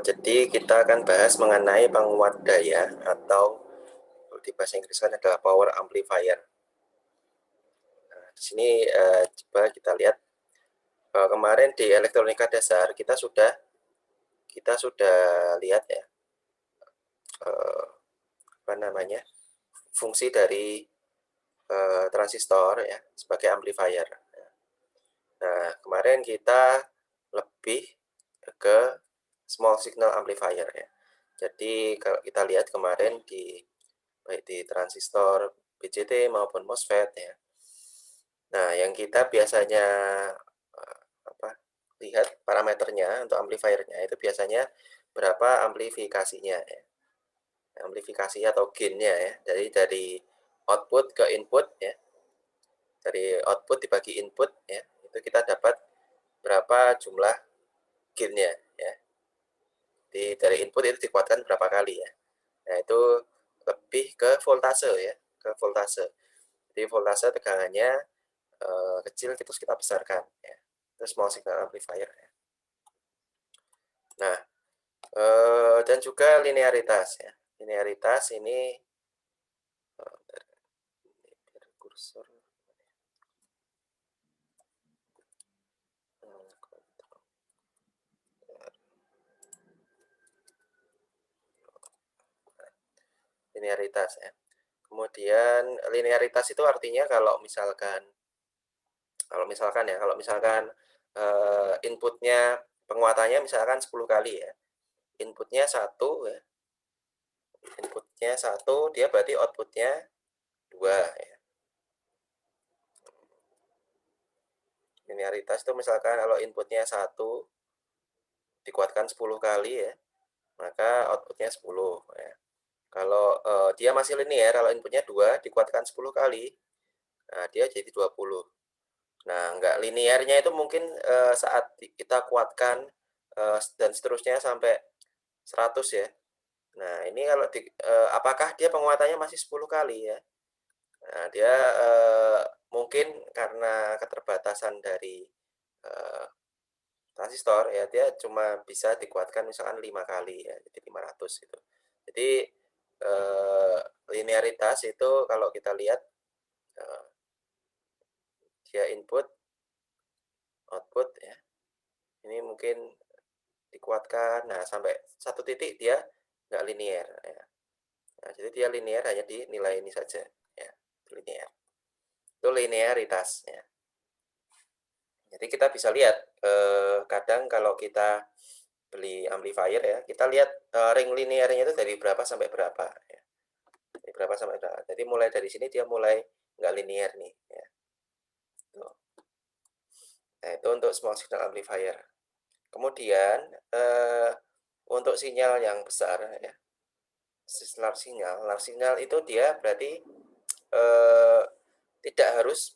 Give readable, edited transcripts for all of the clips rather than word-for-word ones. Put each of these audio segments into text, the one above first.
Jadi kita akan bahas mengenai penguat daya atau di bahasa Inggris kan adalah power amplifier. Nah, di sini coba kita lihat kemarin di elektronika dasar kita sudah lihat ya apa namanya fungsi dari transistor ya sebagai amplifier. Nah, kemarin kita lebih ke small signal amplifier ya. Jadi kalau kita lihat kemarin baik di transistor BJT maupun MOSFET ya. Nah, yang kita biasanya lihat parameternya untuk amplifiernya itu biasanya berapa amplifikasinya ya. Amplifikasi atau gainnya ya. Jadi dari output ke input ya. Dari output dibagi input ya. Itu kita dapat berapa jumlah gainnya ya. Dari input itu dikuatkan berapa kali ya. Nah, itu lebih ke voltase ya, ke voltase. Jadi voltase tegangannya kecil terus kita besarkan ya. Itu small signal amplifier ya. Nah, dan juga linearitas ya. Linearitas ini kursor linearitas ya. Kemudian linearitas itu artinya kalau misalkan inputnya penguatannya misalkan 10 kali ya. Inputnya 1 ya. Inputnya 1, dia berarti outputnya 2 ya. Linearitas itu misalkan kalau inputnya 1 dikuatkan 10 kali ya, maka outputnya 10 ya. Kalau dia masih linear, kalau inputnya 2 dikuatkan 10 kali, nah dia jadi 20. Nah, enggak linearnya itu mungkin saat kita kuatkan dan seterusnya sampai 100 ya. Nah, ini kalau apakah dia penguatannya masih 10 kali ya? Nah, dia mungkin karena keterbatasan dari transistor ya, dia cuma bisa dikuatkan misalkan 5 kali ya, jadi 500 gitu. Jadi linearitas itu kalau kita lihat dia input, output ya. Ini mungkin dikuatkan, nah sampai satu titik dia nggak linear ya. Nah, jadi dia linear hanya di nilai ini saja ya, linear. Itu linearitas ya. Jadi kita bisa lihat kadang kalau kita beli amplifier ya, kita lihat ring linearnya itu dari berapa sampai berapa ya. Dari berapa sampai berapa. Jadi mulai dari sini dia mulai nggak linear nih ya. Tuh. Nah, itu untuk small signal amplifier. Kemudian untuk sinyal yang besar ya. Large signal itu dia berarti tidak harus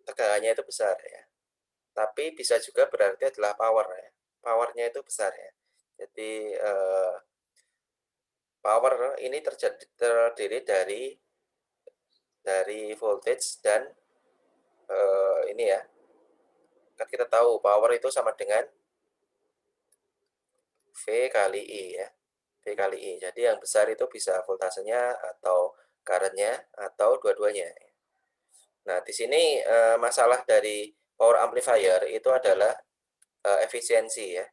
tegangannya itu besar ya. Tapi bisa juga berarti adalah power ya. Powernya itu besar ya. Jadi power ini terdiri dari voltage dan ini ya. Kan kita tahu power itu sama dengan V kali I ya. V kali I. Jadi yang besar itu bisa voltasenya atau current-nya atau dua-duanya. Nah, di sini masalah dari power amplifier itu adalah efisiensi ya.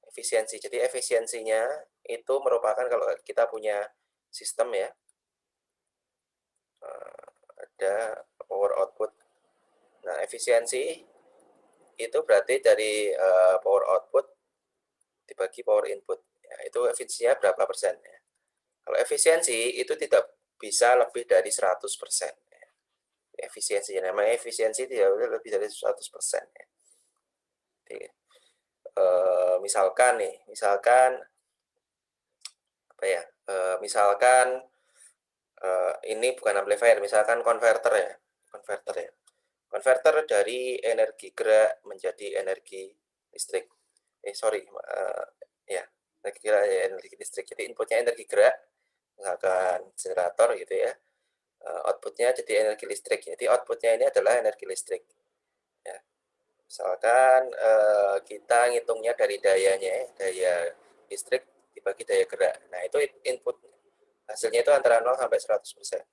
Efisiensi. Jadi efisiensinya itu merupakan kalau kita punya sistem ya, ada power output. Nah, efisiensi itu berarti dari power output dibagi power input. Ya, itu efisiensinya berapa persen ya. Kalau efisiensi itu tidak bisa lebih dari 100%. Ya. Efisiensinya, namanya efisiensi tidak boleh lebih dari 100%. Ya. Jadi, misalkan apa ya? Misalkan ini bukan amplifier, misalkan konverter ya. Konverter dari energi gerak menjadi energi listrik. Ya, energi gerak ya, energi listrik. Jadi inputnya energi gerak, misalkan generator gitu ya. Outputnya jadi energi listrik. Jadi outputnya ini adalah energi listrik. Ya. Misalkan kita ngitungnya dari dayanya, daya listrik dibagi daya gerak. Nah, itu input. Hasilnya itu antara 0 sampai 100%.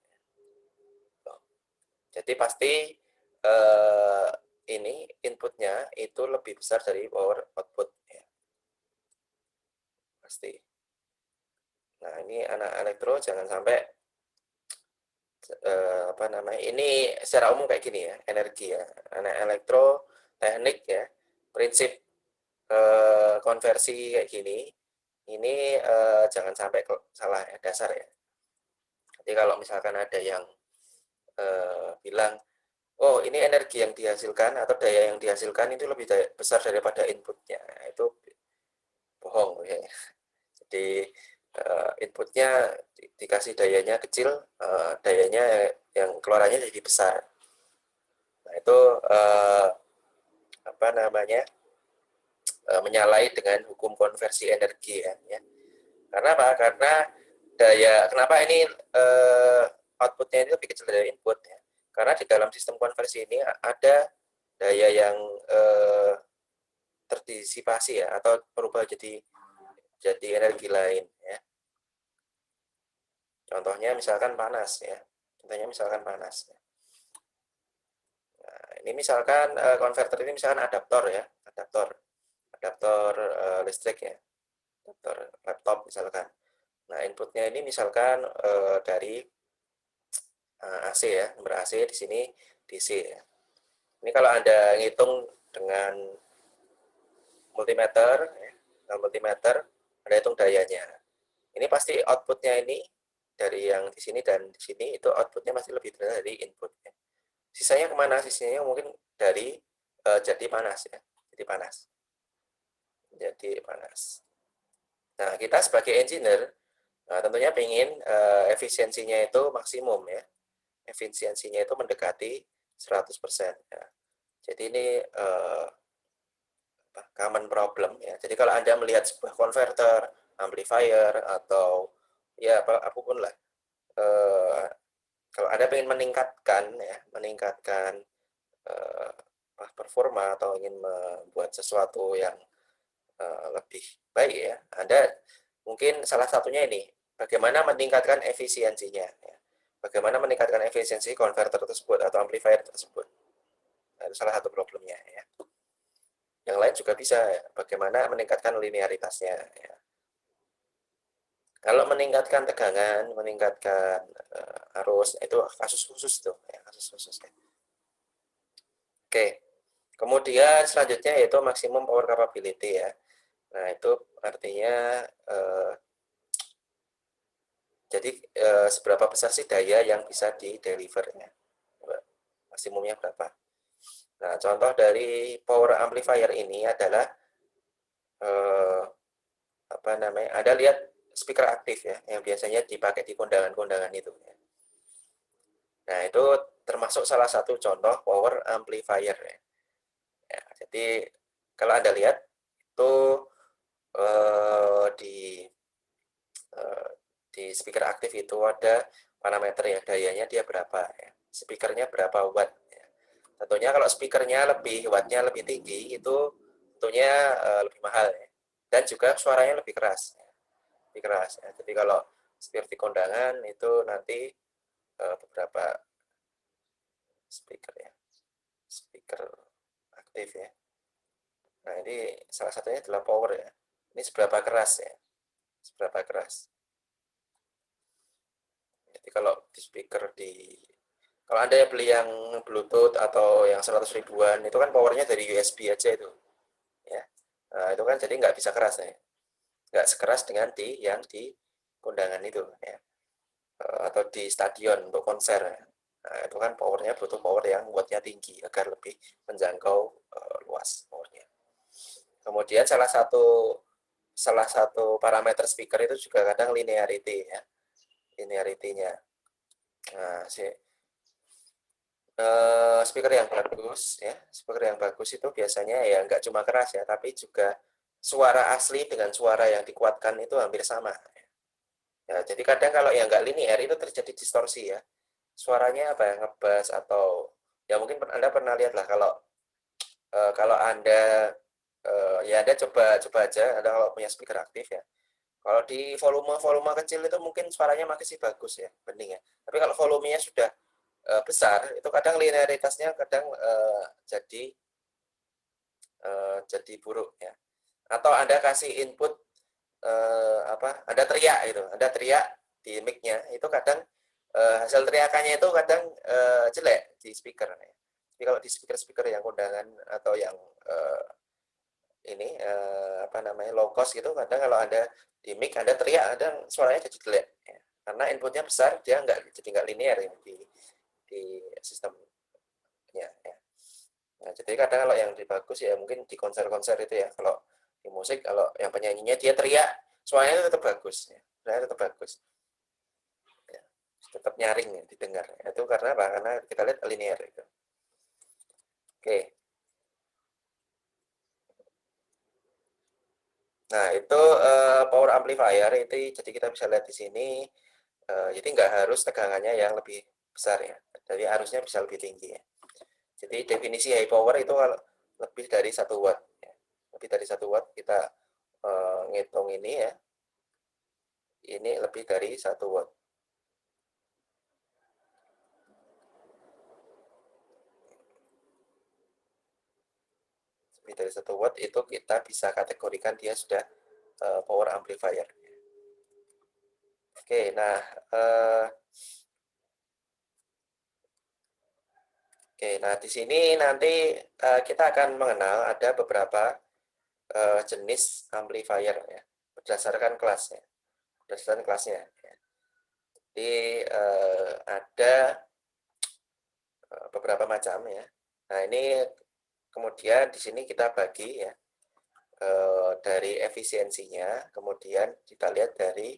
Jadi pasti ini inputnya itu lebih besar dari power output. Ya. Pasti. Nah, ini anak elektro jangan sampai apa namanya, ini secara umum kayak gini ya, energi ya. Anak elektro, teknik ya, prinsip konversi kayak gini, ini jangan sampai salah ya, dasar ya. Jadi kalau misalkan ada yang bilang, oh ini energi yang dihasilkan atau daya yang dihasilkan itu lebih besar daripada inputnya, nah, itu bohong ya. Jadi inputnya dikasih dayanya kecil, dayanya yang keluarannya jadi besar. Nah itu apa namanya, menyalahi dengan hukum konversi energi ya. Karena apa? Karena kenapa ini outputnya itu lebih kecil dari input ya? Karena di dalam sistem konversi ini ada daya yang terdisipasi ya, atau berubah jadi energi lain ya. Contohnya misalkan panas ya. Contohnya misalkan panas. Nah, ini misalkan konverter ini misalkan adaptor ya, adaptor listrik ya, adaptor laptop misalkan. Nah, inputnya ini misalkan dari AC ya, sumber AC di sini DC ya. Ini kalau Anda ngitung dengan multimeter, ya, dengan multimeter, Anda hitung dayanya. Ini pasti outputnya ini dari yang di sini dan di sini itu outputnya masih lebih besar dari inputnya. Sisanya kemana? Sisanya mungkin dari jadi panas ya, jadi panas, jadi panas. Nah, kita sebagai engineer, nah, tentunya ingin efisiensinya itu maksimum ya, efisiensinya itu mendekati 100%. Ya. Jadi ini common problem ya. Jadi kalau Anda melihat sebuah konverter, amplifier atau ya apapun lah, kalau Anda ingin meningkatkan performa atau ingin membuat sesuatu yang lebih baik ya, Anda mungkin salah satunya ini bagaimana meningkatkan efisiensinya ya. Bagaimana meningkatkan efisiensi konverter tersebut atau amplifier tersebut. Nah, itu salah satu problemnya ya. Yang lain juga bisa ya, bagaimana meningkatkan linearitasnya ya. Kalau meningkatkan tegangan, meningkatkan arus, itu kasus khusus tuh ya, kasus khusus ya. Oke. Kemudian selanjutnya yaitu maksimum power capability ya. Nah, itu artinya jadi seberapa besar sih daya yang bisa di-deliver ya. Maksimumnya berapa. Nah, contoh dari power amplifier ini adalah apa namanya? Ada lihat speaker aktif ya, yang biasanya dipakai di kondangan-kondangan itu ya. Nah, itu termasuk salah satu contoh power amplifier ya. Ya, jadi kalau Anda lihat itu di di speaker aktif itu ada parameter ya, dayanya dia berapa ya, speakernya berapa watt ya. Tentunya kalau speakernya wattnya lebih tinggi itu tentunya lebih mahal ya. Dan juga suaranya lebih keras ya. Lebih keras ya. Jadi kalau seperti kondangan itu nanti beberapa speaker ya, speaker aktif ya. Nah, ini salah satunya adalah power ya. Ini seberapa keras ya, seberapa keras. Jadi kalau di speaker kalau Anda beli yang Bluetooth atau yang 100 ribuan, itu kan powernya dari USB aja itu. Ya. Nah, itu kan jadi nggak bisa keras ya. Nggak sekeras dengan yang di kondangan itu. Ya. Atau di stadion untuk konser. Ya. Nah, itu kan powernya butuh power yang wattnya tinggi agar lebih menjangkau luas powernya. Kemudian salah satu parameter speaker itu juga kadang linearity ya. Linearity-nya. Nah, speaker yang bagus ya, speaker yang bagus itu biasanya ya nggak cuma keras ya, tapi juga suara asli dengan suara yang dikuatkan itu hampir sama. Ya, jadi kadang kalau yang nggak linear itu terjadi distorsi ya. Suaranya apa ya, ngebass atau ya mungkin Anda pernah lihat lah kalau Kalau Anda ya Anda coba aja Anda kalau punya speaker aktif ya. Kalau di volume kecil itu mungkin suaranya masih bagus ya, bening ya. Tapi kalau volumenya sudah besar, itu kadang linearitasnya kadang jadi buruk ya. Atau Anda kasih input Anda teriak gitu, Anda teriak di mic-nya, itu kadang hasil teriakannya itu kadang jelek di speaker ya. Jadi kalau di speaker yang kondangan atau yang low cost gitu, kadang kalau Anda di mic Anda teriak, kadang suaranya jadi jelek ya. Karena inputnya besar, dia nggak linear ya, di sistemnya ya. Nah, jadi kadang kalau yang bagus ya mungkin di konser-konser itu ya, kalau di musik kalau yang penyanyinya dia teriak, suaranya tetap bagus ya. Suaranya tetap bagus. Ya. Tetap nyaring ya didengar. Itu karena apa? Karena kita lihat linear itu. Oke. Nah, itu power amplifier itu jadi kita bisa lihat di sini. Jadi nggak harus tegangannya yang lebih besar ya. Jadi harusnya bisa lebih tinggi ya. Jadi definisi high power itu lebih dari 1 watt. Ya. Lebih dari 1 watt kita ngitung ini ya. Ini lebih dari 1 watt. Lebih dari 1 watt itu kita bisa kategorikan dia sudah power amplifier. Oke, nah di sini nanti kita akan mengenal ada beberapa jenis amplifier ya, berdasarkan kelasnya. Berdasarkan kelasnya. Ya. Jadi ada beberapa macam ya. Nah, ini kemudian di sini kita bagi ya dari efisiensinya, kemudian kita lihat dari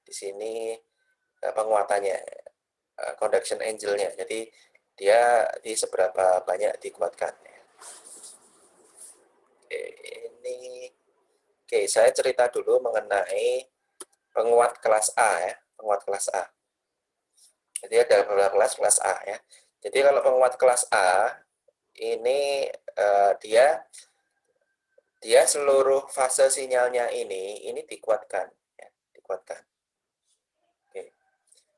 di sini penguatannya, conduction angle-nya. Jadi dia di seberapa banyak dikuatkan. Oke, saya cerita dulu mengenai penguat kelas A ya, penguat kelas A. Jadi ada beberapa kelas A ya. Jadi kalau penguat kelas A ini dia seluruh fase sinyalnya ini dikuatkan ya, dikuatkan.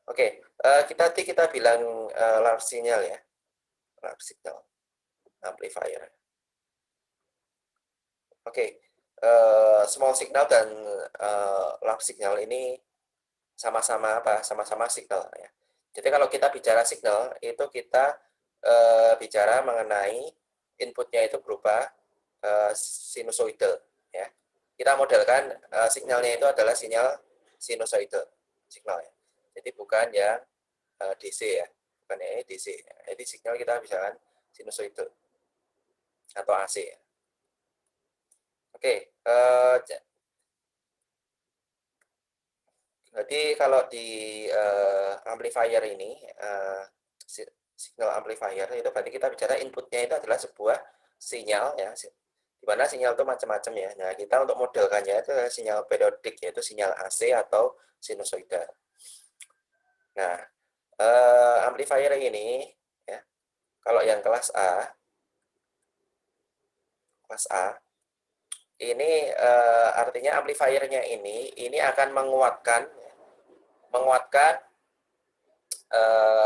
Oke, kita bilang large signal ya, large signal amplifier. Oke, small signal dan large signal ini sama-sama sama-sama signal ya. Jadi kalau kita bicara signal itu kita bicara mengenai inputnya itu berupa sinusoidal ya. Kita modelkan sinyalnya itu adalah sinyal sinusoidal signal ya. Jadi bukan yang DC ya, bukan yang DC. Jadi signal kita bicara sinusoidal atau AC ya. Oke, jadi kalau di amplifier ini, signal amplifier itu berarti kita bicara inputnya itu adalah sebuah sinyal ya, di mana sinyal itu macam-macam ya. Nah, kita untuk modelkannya itu adalah sinyal periodik, yaitu sinyal AC atau sinusoidal. Nah, amplifier ini ya, kalau yang kelas A ini artinya amplifiernya ini akan menguatkan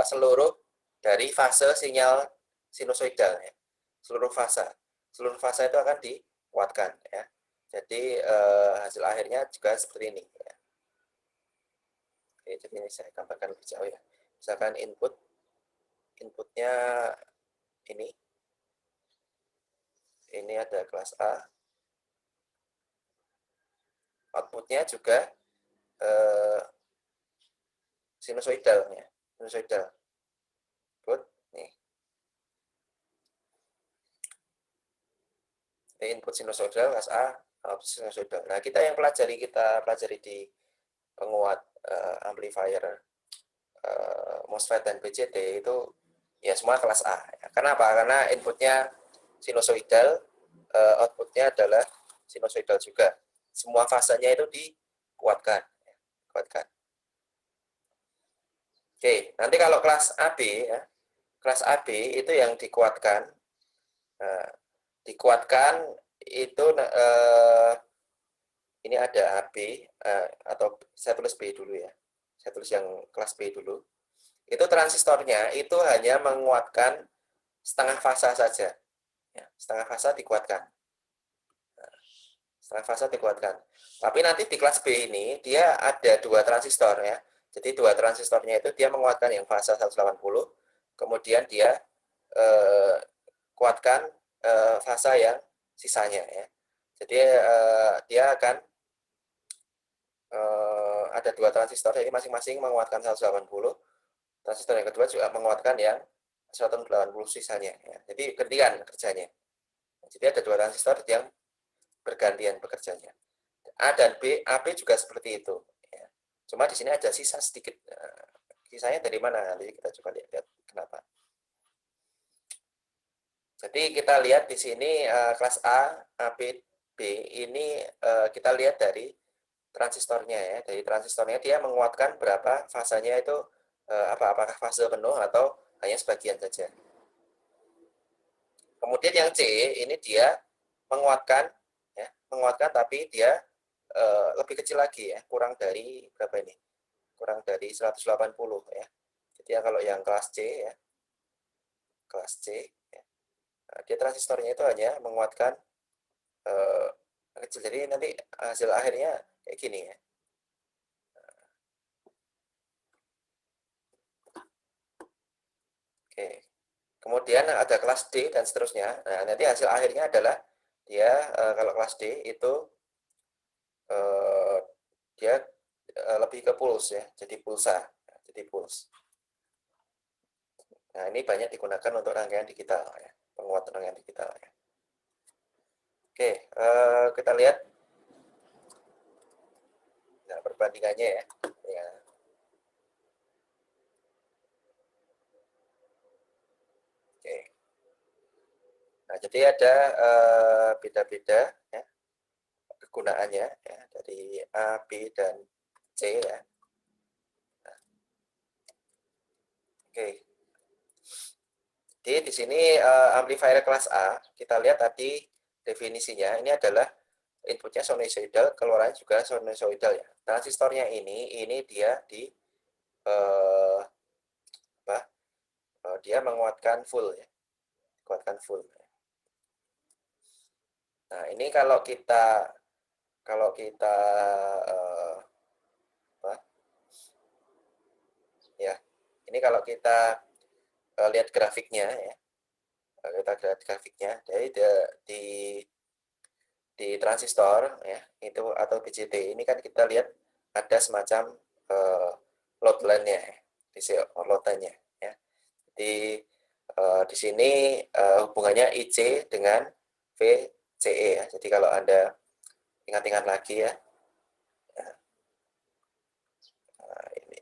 seluruh dari fase sinyal sinusoidal ya. Seluruh fase itu akan dikuatkan ya. Jadi hasil akhirnya juga seperti ini ya. Oke, jadi ini saya gambarkan lebih jauh ya. Misalkan inputnya ini ada kelas A, outputnya juga sinusoidal ya, sinusoidal. Input nih. Input sinusoidal kelas A, output sinusoidal. Nah, kita pelajari di penguat amplifier MOSFET dan BJT itu ya semua kelas A. Kenapa? Karena inputnya sinusoidal, outputnya adalah sinusoidal juga. Semua fasenya itu dikuatkan. Oke, nanti kalau kelas AB ya, kelas AB itu yang dikuatkan Nah, dikuatkan itu ini ada AB atau saya tulis B dulu ya. Saya tulis yang kelas B dulu. Itu transistornya itu hanya menguatkan setengah fasa saja. Ya, setengah fasa dikuatkan. Setengah fasa dikuatkan. Tapi nanti di kelas B ini dia ada dua transistor ya. Jadi dua transistornya itu dia menguatkan yang fasa 180, kemudian dia kuatkan fasa yang sisanya ya. Jadi dia akan ada dua transistor, jadi masing-masing menguatkan 180. Transistor yang kedua juga menguatkan yang 180 sisanya ya. Jadi gantian kerjanya. Jadi ada dua transistor yang bergantian bekerjanya. A dan B, AB juga seperti itu ya. Cuma di sini ada sisa sedikit. Sisanya dari mana? Nanti kita coba lihat kenapa. Jadi kita lihat di sini kelas A, B, B ini kita lihat dari transistornya ya. Dari transistornya dia menguatkan berapa fasanya itu apakah fase penuh atau hanya sebagian saja. Kemudian yang C ini dia menguatkan ya, menguatkan tapi dia lebih kecil lagi ya, kurang dari berapa ini? Kurang dari 180 ya. Jadi ya kalau yang kelas C ya, kelas C ya, nah, dia transistornya itu hanya menguatkan kecil. Jadi nanti hasil akhirnya kayak gini ya. Oke. Kemudian ada kelas D dan seterusnya. Nah, nanti hasil akhirnya adalah dia kalau kelas D itu dia lebih ke puls ya, jadi pulsa, jadi puls. Nah, ini banyak digunakan untuk rangkaian digital ya, penguatan rangkaian digital ya. Oke, kita lihat nah, perbandingannya ya. Ya. Oke. Nah, jadi ada beda-beda ya kegunaannya ya dari A, B dan C ya. Nah, oke. Jadi di sini amplifier kelas A, kita lihat tadi definisinya ini adalah inputnya sinusoidal, keluarannya juga sinusoidal ya. Transistornya ini dia di apa? Dia menguatkan full ya, kuatkan full. Nah ini kalau kita apa? Ya, ini kalau kita lihat grafiknya ya, kita lihat grafiknya, jadi di transistor ya itu atau BJT ini kan kita lihat ada semacam load line-nya ya, di load line-nya ya. Di sini hubungannya IC dengan VCE ya. Jadi kalau Anda ingat-ingat lagi ya, nah, ini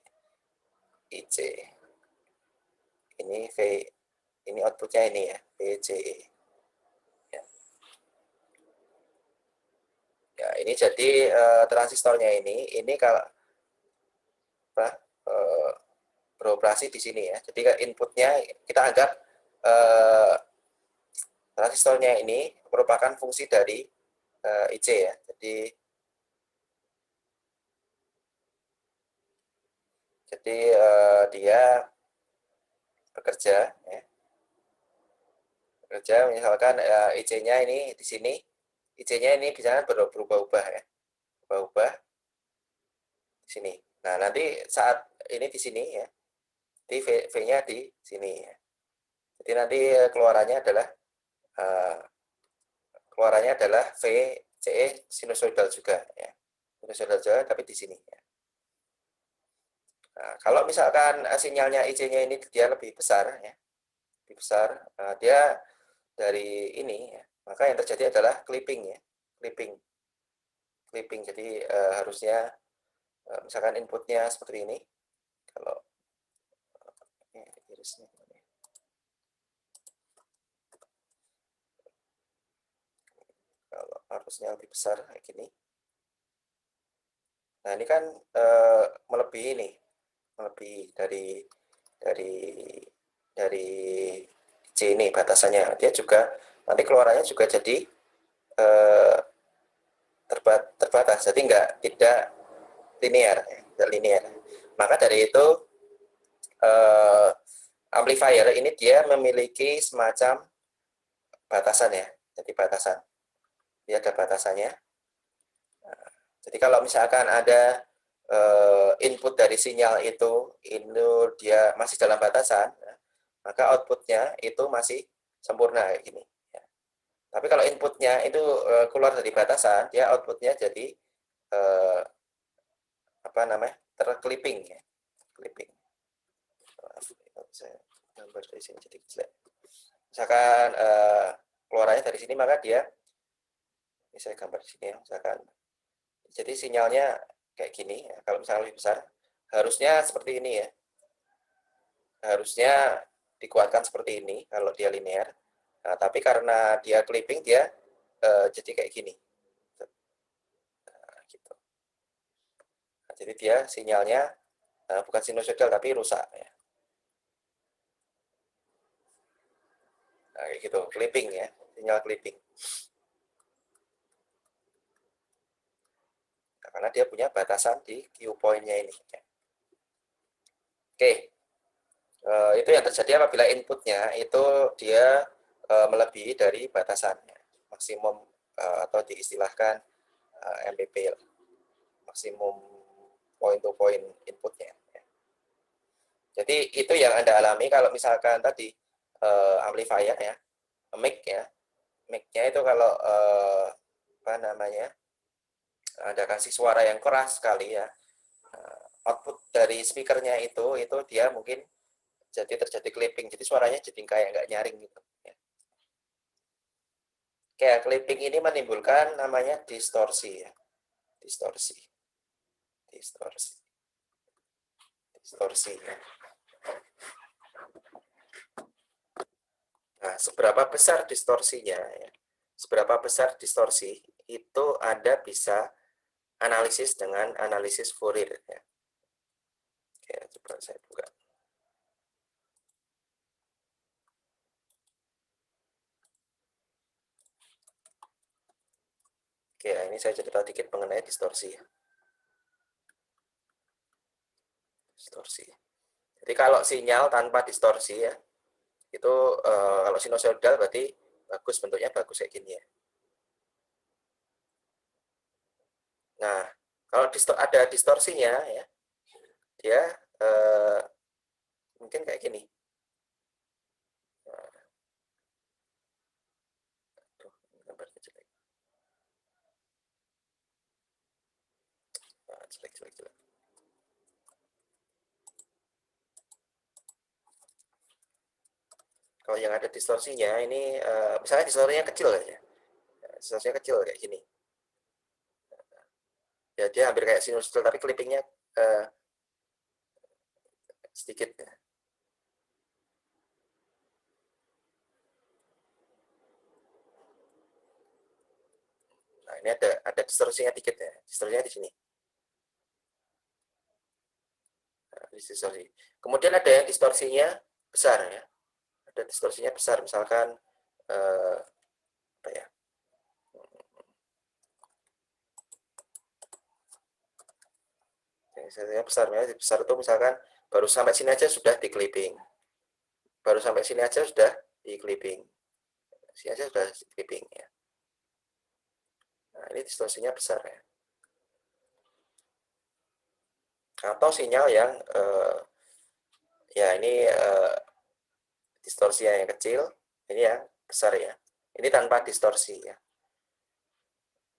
IC, ini V, ini outputnya ini ya, VCE. Ya, ya ini jadi transistornya ini kalau apa, beroperasi di sini ya. Jadi inputnya kita anggap transistornya ini merupakan fungsi dari IC ya. Jadi dia bekerja ya. Bekerja misalkan IC-nya ini di sini, IC-nya ini bisa berubah-ubah ya. Berubah di sini. Nah, nanti saat ini di sini ya. Jadi V-nya di sini ya. Jadi nanti keluarannya adalah VCE sinusoidal juga ya. Sinusoidal juga tapi di sini ya. Nah, kalau misalkan sinyalnya IC-nya ini dia lebih besar ya. Lebih besar, dia dari ini ya, maka yang terjadi adalah clipping ya. Clipping. Jadi harusnya misalkan inputnya seperti ini. Kalau irisnya kalau harusnya lebih besar kayak gini. Nah, ini kan melebihi ini, melebihi dari C ini batasannya. Dia juga nanti keluarannya juga jadi terbatas, jadi tidak linear, tidak linear. Maka dari itu amplifier ini dia memiliki semacam batasan ya, jadi batasan, dia ada batasannya. Jadi kalau misalkan ada input dari sinyal itu dia masih dalam batasan, maka outputnya itu masih sempurna kayak gini. Tapi kalau inputnya itu keluar dari batasan, dia outputnya jadi terclipping ya, clipping. Saya gambar dari sini jadi jelek. Misalkan keluarannya dari sini, maka dia, ini saya gambar di sini ya, misalkan. Jadi sinyalnya kayak gini ya. Kalau misalnya lebih besar, harusnya seperti ini ya. Harusnya dikuatkan seperti ini kalau dia linear. Nah, tapi karena dia clipping, dia jadi kayak gini. Nah, gitu. Nah, jadi dia sinyalnya bukan sinusoidal tapi rusak ya. Nah, kayak gitu, clipping ya, sinyal clipping. Nah, karena dia punya batasan di Q point-nya ini. Oke, itu yang terjadi apabila inputnya itu dia melebihi dari batasannya, maksimum atau diistilahkan MPP, maksimum point to point inputnya. Jadi itu yang Anda alami kalau misalkan tadi amplifier ya, mic ya, mic-nya itu kalau Anda kasih suara yang keras sekali ya, output dari speakernya itu dia mungkin jadi terjadi clipping, jadi suaranya jadi kayak nggak nyaring gitu. Kayak clipping ini menimbulkan namanya distorsi ya, distorsi ya. Nah, seberapa besar distorsinya ya, seberapa besar distorsi itu Anda bisa analisis dengan analisis Fourier ya. Oke, coba saya buka. Oke, ini saya cerita dikit mengenai distorsi ya. Distorsi. Jadi kalau sinyal tanpa distorsi ya, itu kalau sinusoidal berarti bagus, bentuknya bagus kayak gini ya. Nah, kalau ada distorsinya ya, dia mungkin kayak gini. Jelek. Kalau yang ada distorsinya ini, misalnya distorsinya kecil ya, distorsinya kecil kayak gini. Ya dia hampir kayak sinusoidal tapi clippingnya sedikit ya. Nah, ini ada distorsinya dikit ya, distorsinya di sini. Nah, distorsi. Kemudian ada yang distorsinya besar ya, ada distorsinya besar, misalkan apa ya? Distorsinya besar itu misalkan baru sampai sini aja sudah di clipping, baru sampai sini aja sudah di clipping, sini aja sudah di clipping ya. Nah, ini distorsinya besar ya. Atau sinyal yang ya ini distorsinya yang kecil, ini yang besar ya. Ini tanpa distorsi ya.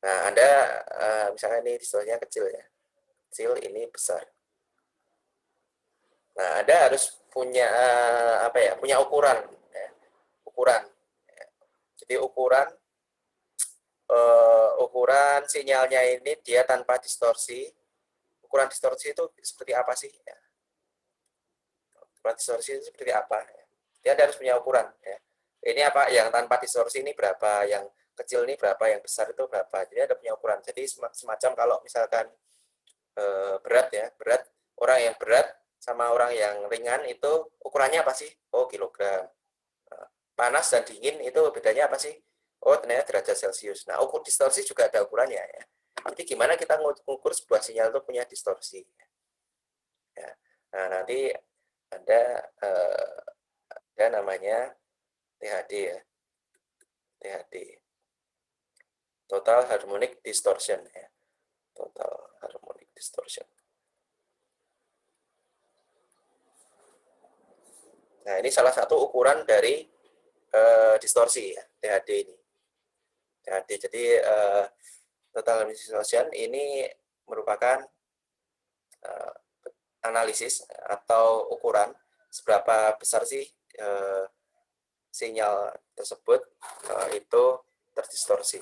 Nah, Anda misalnya ini distorsinya kecil ya. Kecil, ini besar. Nah, Anda harus punya punya ukuran ya. Ukuran. Ya. Jadi ukuran sinyalnya ini dia tanpa distorsi. Ukuran distorsi itu seperti apa sih? Ya. Ukuran distorsi itu seperti apa? Ya. Dia Anda harus punya ukuran ya. Ini apa yang tanpa distorsi ini berapa, yang kecil ini berapa, yang besar itu berapa. Jadi ada punya ukuran. Jadi semacam kalau misalkan berat ya, berat, orang yang berat sama orang yang ringan itu ukurannya apa sih? Oh, kilogram. panas dan dingin itu bedanya apa sih? Oh, ternyata derajat Celcius. Nah, ukur distorsi juga ada ukurannya ya. Jadi gimana kita mengukur sebuah sinyal itu punya distorsi? Ya. Nah, nanti ada namanya THD ya. THD. Total Harmonic Distortion ya. Total Harmonic Distortion. Nah, ini salah satu ukuran dari distorsi ya, THD ini. THD. Jadi total harmonic distortion ini merupakan analisis atau ukuran seberapa besar sih sinyal tersebut itu terdistorsi.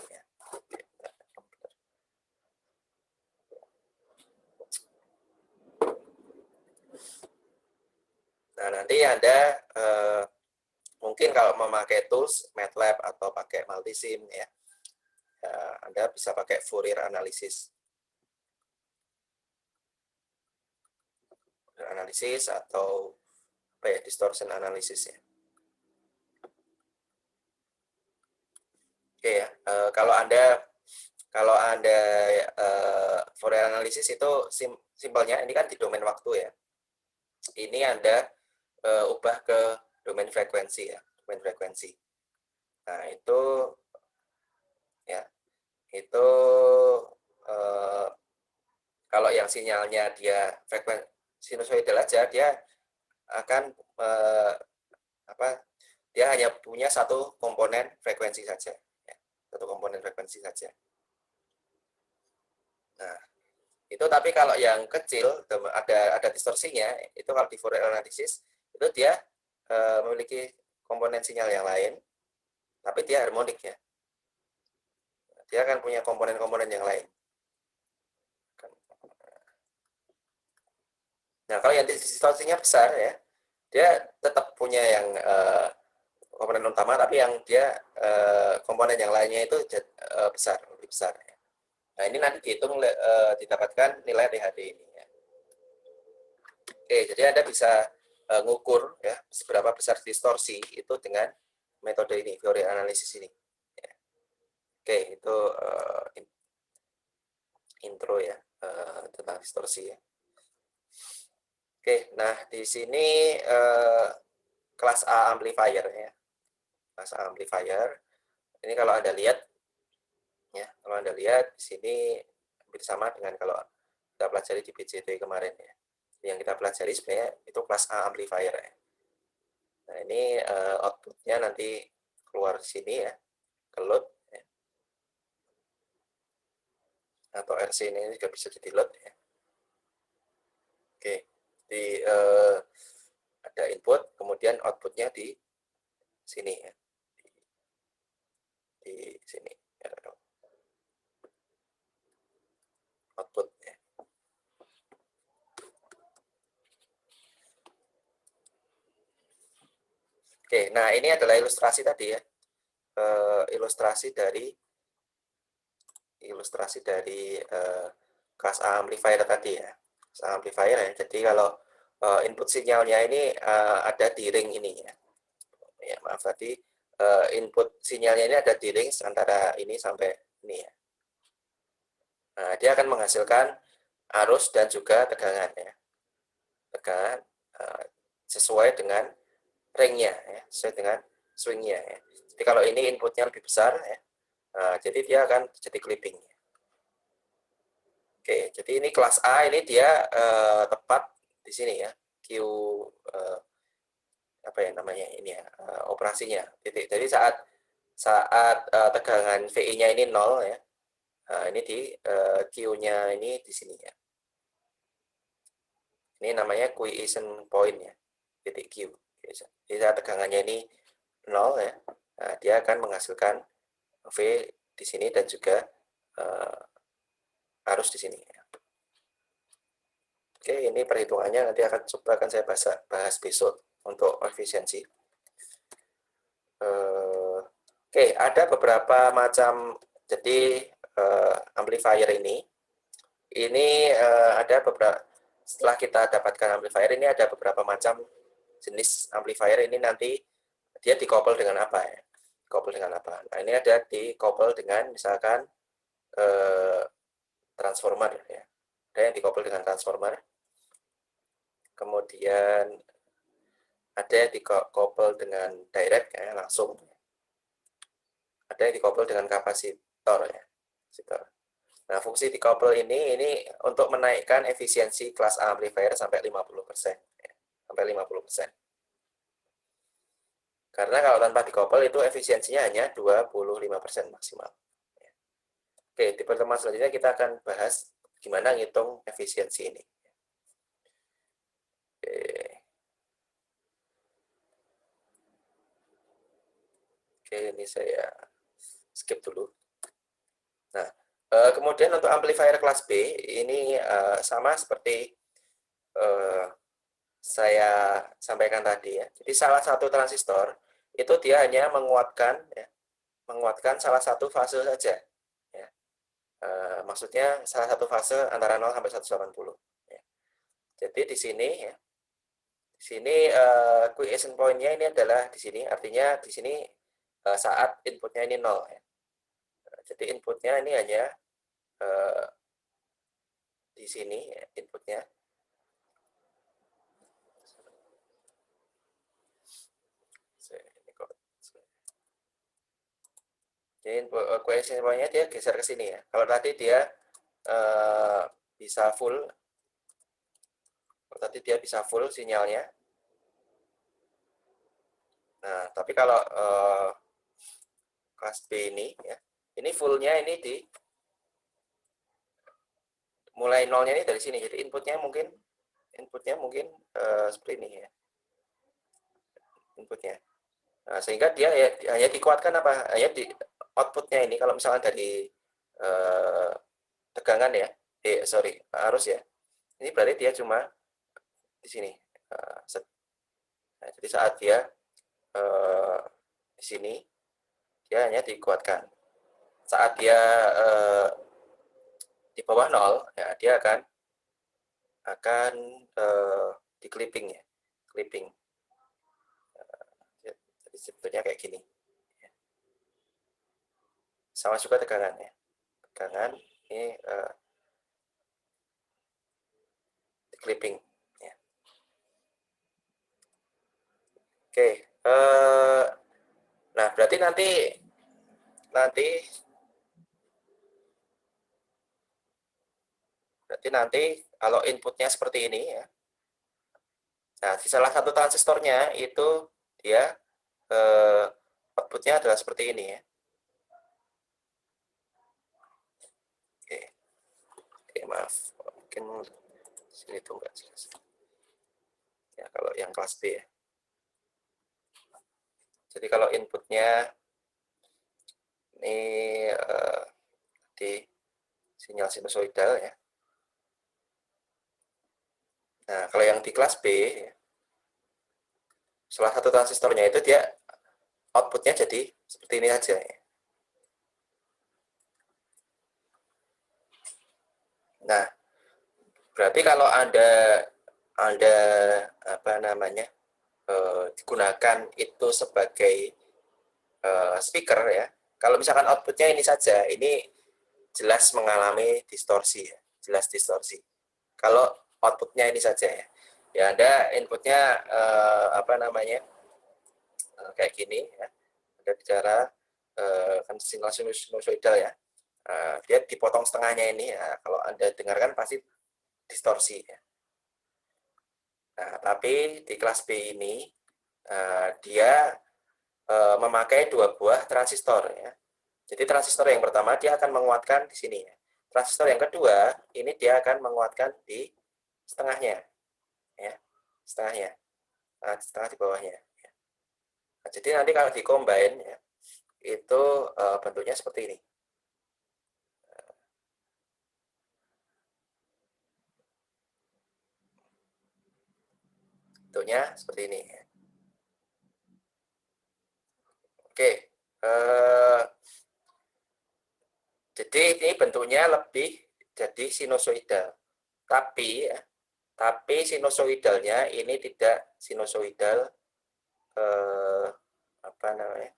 Nah, nanti ada mungkin kalau memakai tools MATLAB atau pakai Multisim ya, Anda bisa pakai Fourier analisis. Analisis atau apa ya, distortion analysis ya. Oke ya, kalau Anda Fourier analisis itu simpelnya ini kan di domain waktu ya. Ini Anda ubah ke domain frekuensi ya, domain frekuensi. Nah, itu ya, itu kalau yang sinyalnya dia frekuensi sinusoidal aja, dia akan dia hanya punya satu komponen frekuensi saja ya, satu komponen frekuensi saja. Nah, itu tapi kalau yang kecil ada distorsinya, itu kalau di Fourier analysis itu dia memiliki komponen sinyal yang lain, tapi dia harmonik ya. Dia akan punya komponen-komponen yang lain. Nah, kalau yang distorsinya besar ya, dia tetap punya yang komponen utama, tapi yang dia komponen yang lainnya itu besar, lebih besar. Ya. Nah, ini nanti dihitung didapatkan nilai THD ini. Ya. Oke, jadi Anda bisa ngukur ya seberapa besar distorsi itu dengan metode ini, Fourier analisis ini. Ya. Oke, itu intro ya tentang distorsi ya. Oke, nah di sini kelas A amplifier ya. Kelas A amplifier. Ini kalau Anda lihat ya, kalau Anda lihat di sini hampir sama dengan kalau kita pelajari di PJT kemarin ya. Yang kita pelajari sebenarnya itu kelas A amplifier ya. Nah, ini outputnya nanti keluar di sini ya, ke load ya. Atau RC ini juga bisa jadi load ya. Oke, di ada input, kemudian outputnya di sini ya, di sini output ya. Oke, nah ini adalah ilustrasi tadi ya, ilustrasi dari kelas A amplifier tadi ya, kelas A amplifier ya. Jadi kalau input sinyalnya ini ada di ring ini ya. Ya maaf tadi input sinyalnya ini ada di ring antara ini sampai ini ya. Nah, dia akan menghasilkan arus dan juga tegangan ya. Tegangan sesuai dengan ringnya ya, sesuai dengan swingnya ya. Jadi kalau ini inputnya lebih besar ya, jadi dia akan jadi clipping. Oke, jadi ini kelas A ini dia tepat di sini ya, Q apa ya namanya ini ya, operasinya. Jadi saat tegangan VI-nya ini 0 ya, ini di Q-nya ini di sini ya. Ini namanya quiescent point ya, titik Q. Jadi saat tegangannya ini 0 ya, dia akan menghasilkan V di sini dan juga arus di sini. Oke, ini perhitungannya nanti akan saya bahas besok untuk efisiensi. Oke, ada beberapa macam jadi amplifier ini. Ini ada beberapa, setelah kita dapatkan amplifier ini ada beberapa macam jenis amplifier ini nanti dia dikoppel dengan apa ya? Dikoppel dengan apa? Nah, ini ada dikoppel dengan misalkan transformer ya. Ada yang dikoppel dengan transformer. Kemudian ada yang dikoppel dengan direct ya, langsung. Ada yang dikoppel dengan kapasitor ya. Kapasitor. Nah, fungsi dikoppel ini untuk menaikkan efisiensi kelas A amplifier sampai 50%. Ya, sampai 50%. Karena kalau tanpa dikoppel itu efisiensinya hanya 25% maksimal. Oke, di pertemuan selanjutnya kita akan bahas gimana ngitung efisiensi ini. Oke, ini saya skip dulu. Nah, kemudian untuk amplifier kelas B ini sama seperti saya sampaikan tadi ya. Jadi salah satu transistor itu dia hanya menguatkan salah satu fase saja. Ya. Maksudnya salah satu fase antara 0 sampai 180. Ya. Jadi di sini ya, di sini quiescent point-nya ini adalah di sini, artinya di sini saat inputnya ini 0 ya. Jadi inputnya ini hanya di sini ya, inputnya. Jadi quiescent point-nya dia geser ke sini ya. Kalau tadi dia bisa full, sinyalnya. Nah, tapi kalau kelas B ini ya, ini fullnya ini di mulai nolnya ini dari sini. Jadi inputnya mungkin seperti ini ya. Inputnya. Nah, sehingga dia ya, hanya dikuatkan apa? Hanya di outputnya ini kalau misalkan dari tegangan ya. Arus ya. Ini berarti dia cuma di sini. Nah, jadi saat dia di sini dia hanya dikuatkan. Saat dia di bawah 0 ya dia akan di clipping ya, clipping. Jadi sebetulnya kayak gini. Sama juga tegangan ya. Tegangan ini di clipping ya. Oke, nah berarti nanti kalau inputnya seperti ini ya. Nah, di salah satu transistornya itu dia outputnya adalah seperti ini ya. Oke, maaf, mungkin sini tuh nggak jelas. Ya, kalau yang kelas B ya. Jadi kalau inputnya ini di sinyal sinusoidal ya. Nah, kalau yang di kelas B, salah satu transistornya itu dia outputnya jadi seperti ini saja. Ya. Nah, berarti kalau ada apa namanya digunakan itu sebagai speaker ya. Kalau misalkan outputnya ini saja, ini jelas mengalami distorsi ya, jelas distorsi. Kalau outputnya ini saja ya, ya ada inputnya apa namanya kayak gini ya, ada bicara kan sinyal sinusoidal ya, dia dipotong setengahnya ini ya, kalau Anda dengarkan pasti distorsi ya. Nah, tapi di kelas B ini dia memakai dua buah transistor ya. Jadi transistor yang pertama dia akan menguatkan di sini ya. Transistor yang kedua ini dia akan menguatkan di setengahnya ya, setengahnya. Nah, setengah di bawahnya ya. Nah, jadi nanti kalau di-combine ya, itu bentuknya seperti ini. Bentuknya seperti ini ya. Oke. Jadi ini bentuknya lebih jadi sinusoidal. Tapi ya, sinusoidalnya ini tidak sinusoidal apa namanya,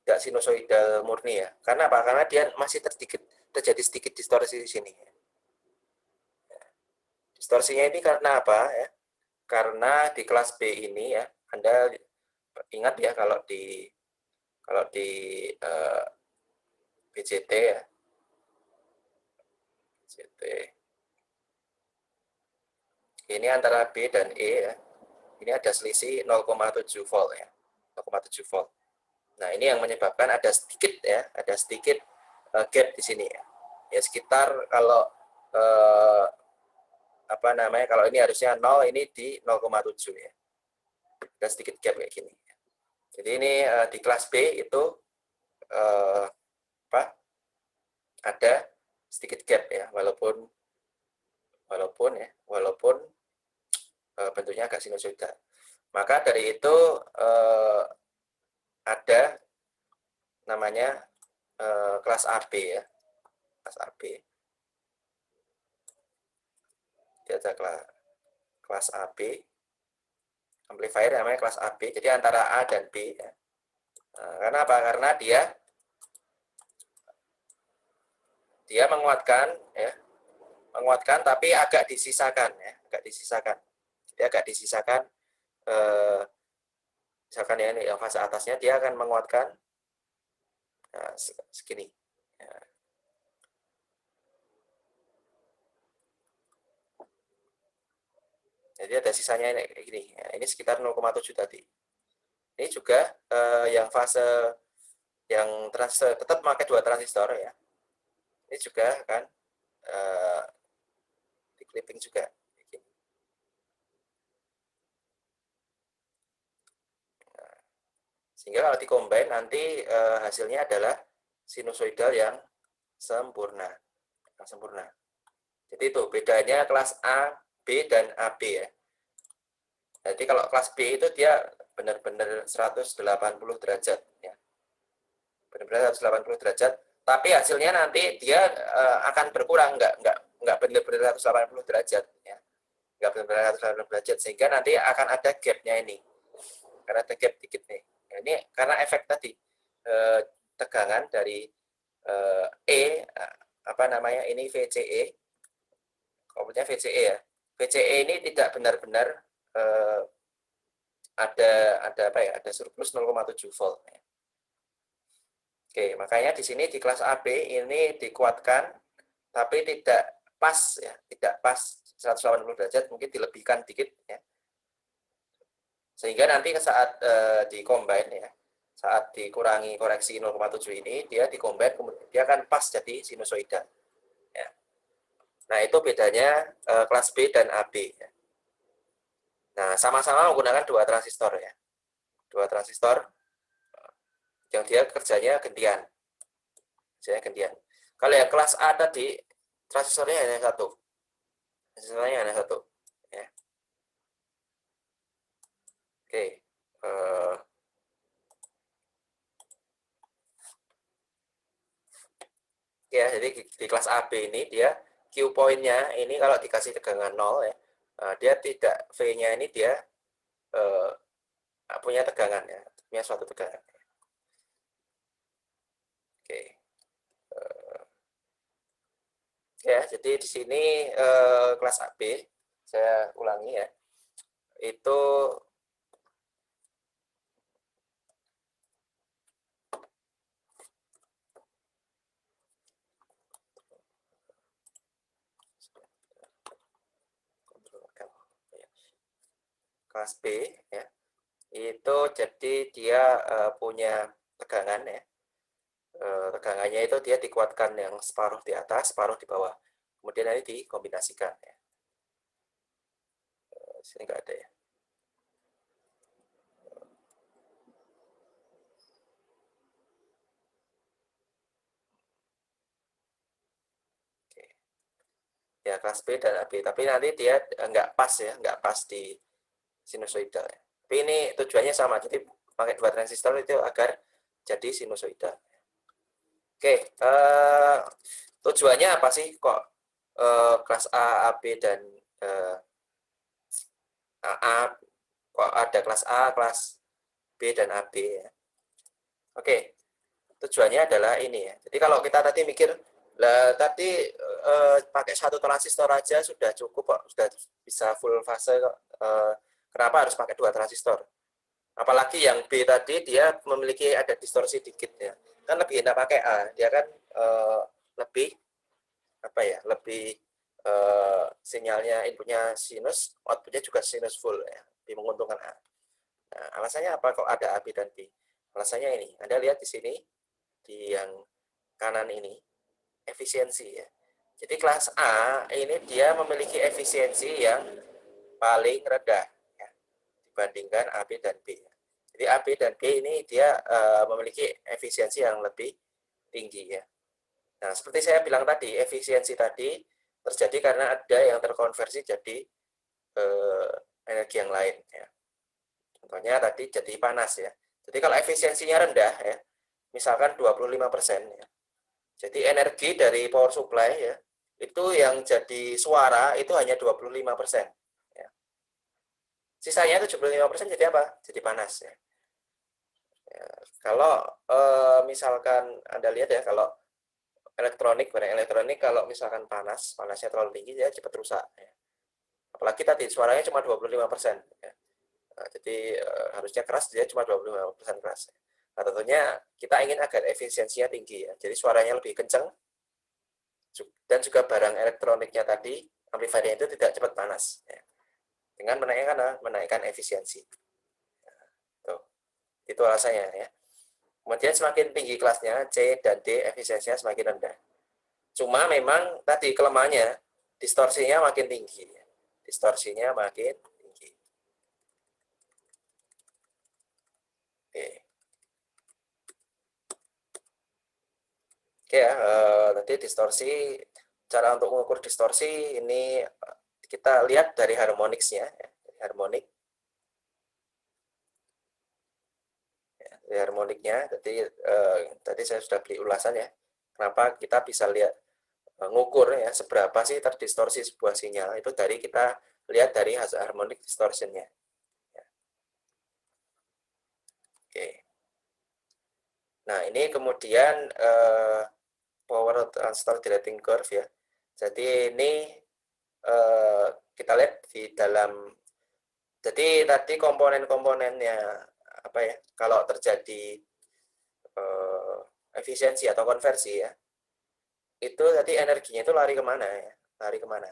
nggak sinusoidal murni ya. Karena apa? Karena dia masih terjadi sedikit distorsi di sini. Distorsinya ini karena apa ya? Karena di kelas B ini ya, Anda ingat ya kalau di BJT ya, BJT ini antara B dan E ya, ini ada selisih 0,7 volt ya, 0,7 volt. Nah ini yang menyebabkan ada sedikit gap di sini ya. Ya sekitar kalau apa namanya, kalau ini harusnya 0, ini di 0,7 ya. Ada sedikit gap kayak gini. Jadi ini di kelas B itu apa? Ada sedikit gap ya, walaupun bentuknya agak sinusoidal. Maka dari itu ada namanya kelas AB ya, kelas AB. Dia ada kelas AB, amplifier namanya kelas AB. Jadi antara A dan B ya. Nah, karena apa? Karena dia menguatkan ya, menguatkan tapi agak disisakan ya, agak disisakan. Jadi agak disisakan misalkan ya, ini yang fase atasnya dia akan menguatkan segini. Ya. Jadi ada sisanya ini kayak gini. Ya, ini sekitar 0,7 tadi. Ini juga yang fase yang transistor tetap pakai 2 transistor ya. Ini juga kan di clipping juga. Nah, sehingga kalau dikombin nanti hasilnya adalah sinusoidal yang sempurna. Yang sempurna. Jadi itu bedanya kelas A, B, dan AB ya. Jadi kalau kelas B itu dia benar-benar 180 derajat ya. Benar-benar 180 derajat, tapi hasilnya nanti dia akan berkurang, nggak benar-benar 180 derajat ya. Nggak benar-benar 180 derajat, sehingga nanti akan ada gapnya ini. Karena ada gap dikit nih. Nah, ini karena efek tadi tegangan dari apa namanya, ini VCE, komponennya VCE ya. VCE ini tidak benar-benar ada apa ya, ada surplus 0,7 volt. Oke, makanya di sini di kelas AB ini dikuatkan, tapi tidak pas ya, tidak pas 180 derajat, mungkin dilebihkan dikit ya. Sehingga nanti saat dikombin ya, saat dikurangi koreksi 0,7 ini, dia dikombin, kemudian dia akan pas jadi sinusoidal. Ya. Nah itu bedanya kelas B dan AB. Ya. Nah sama-sama menggunakan 2 transistor ya, 2 transistor yang dia kerjanya gantian. Kalau yang kelas A tadi transistornya hanya satu, transistornya hanya satu. Ya. Oke, ya jadi di kelas AB ini dia Q point-nya ini kalau dikasih tegangan 0 ya, dia tidak, V-nya ini dia punya tegangan ya, punya suatu tegangan. Oke. Ya, jadi di sini kelas AB, saya ulangi ya, itu kelas B ya, itu jadi dia punya tegangan ya, tegangannya itu dia dikuatkan yang separuh di atas, separuh di bawah, kemudian nanti dikombinasikan ya. Sini nggak ada ya. Oke. Ya kelas B dan AB, tapi nanti dia nggak pas ya, nggak pas di sinusoidal ya. Tapi ini tujuannya sama, jadi pakai 2 transistor itu agar jadi sinusoidal. Oke, tujuannya apa sih kok kelas A, AB, dan AA, kok ada kelas A, kelas B, dan AB ya? Oke, tujuannya adalah ini ya. Jadi kalau kita tadi mikir, lah tadi pakai satu transistor aja sudah cukup kok, sudah bisa full fase kok. Kenapa harus pakai dua transistor? Apalagi yang B tadi dia memiliki ada distorsi dikit ya. Kan lebih enak pakai A, dia kan lebih apa ya? Lebih sinyalnya inputnya sinus, outputnya juga sinus full ya. Lebih menguntungkan A. Nah, alasannya apa kok ada A, B dan B? Alasannya ini. Anda lihat di sini di yang kanan ini efisiensi ya. Jadi kelas A ini dia memiliki efisiensi yang paling rendah ya, dibandingkan AB dan B. Jadi AB dan B ini dia memiliki efisiensi yang lebih tinggi ya. Nah, seperti saya bilang tadi, efisiensi tadi terjadi karena ada yang terkonversi jadi energi yang lain ya. Contohnya tadi jadi panas ya. Jadi kalau efisiensinya rendah ya, misalkan 25% ya. Jadi energi dari power supply ya, itu yang jadi suara itu hanya 25%. Ya. Sisanya 75% jadi apa? Jadi panas ya. Ya, kalau misalkan Anda lihat ya, kalau barang elektronik kalau misalkan panasnya terlalu tinggi ya cepat rusak ya. Apalagi tadi suaranya cuma 25%. Ya. Nah, jadi harusnya keras dia cuma 25% keras. Nah, tentunya kita ingin agar efisiensinya tinggi ya. Jadi suaranya lebih kencang dan juga barang elektroniknya tadi amplifiernya itu tidak cepat panas ya. Dengan menaikkan efisiensi. Nah, tuh. Itu alasannya ya. Kemudian semakin tinggi kelasnya C dan D efisiensinya semakin rendah. Cuma memang tadi kelemahannya distorsinya makin tinggi. Ya. Distorsinya makin tinggi. Oke. Oke ya, tadi distorsi, cara untuk mengukur distorsi ini kita lihat dari harmoniksnya, ya. Harmonik, ya. Dari harmoniknya, tadi saya sudah beri ulasan ya, kenapa kita bisa lihat ngukur ya seberapa sih terdistorsi sebuah sinyal itu dari kita lihat dari hasil harmonic distortionnya. Ya. Oke. Nah ini kemudian power transistor dilating curve ya. Jadi ini kita lihat di dalam, jadi tadi komponen-komponennya apa ya, kalau terjadi efisiensi atau konversi ya, itu tadi energinya itu lari kemana ya, lari kemana,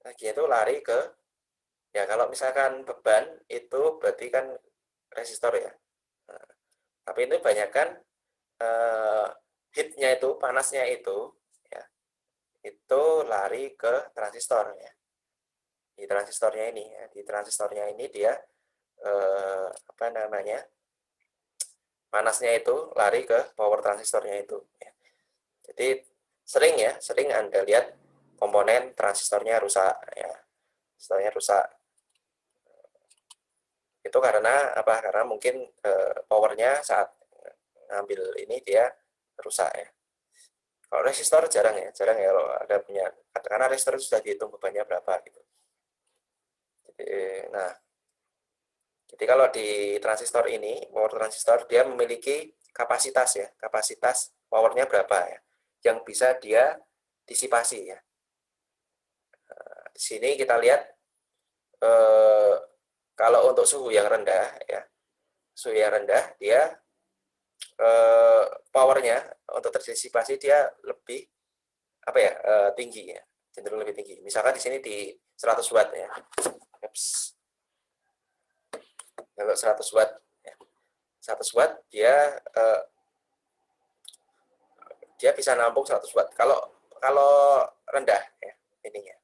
energinya itu lari ke, ya kalau misalkan beban itu berarti kan resistor ya. Nah, tapi itu banyak kan heatnya itu, panasnya itu ya, itu lari ke transistor ya. Di transistornya ini ya, di transistornya ini dia apa namanya, panasnya itu lari ke power transistornya itu ya. Jadi sering Anda lihat komponen transistornya rusak ya, transistornya rusak. Itu karena apa? Karena mungkin powernya saat ngambil ini dia rusak ya. Kalau resistor jarang ya kalau ada punya, karena resistor sudah dihitung bebannya berapa gitu. Jadi, nah, jadi kalau di transistor ini, power transistor dia memiliki kapasitas ya, kapasitas powernya berapa ya, yang bisa dia disipasi ya. Nah, di sini kita lihat kalau untuk suhu yang rendah ya, suhu yang rendah dia powernya untuk terdisipasi dia lebih apa ya, tinggi ya, cenderung lebih tinggi. Misalkan di sini di 100 watt ya. Kalau 100 watt ya. 100 watt dia bisa nampung 100 watt. Kalau kalau rendah ya ininya,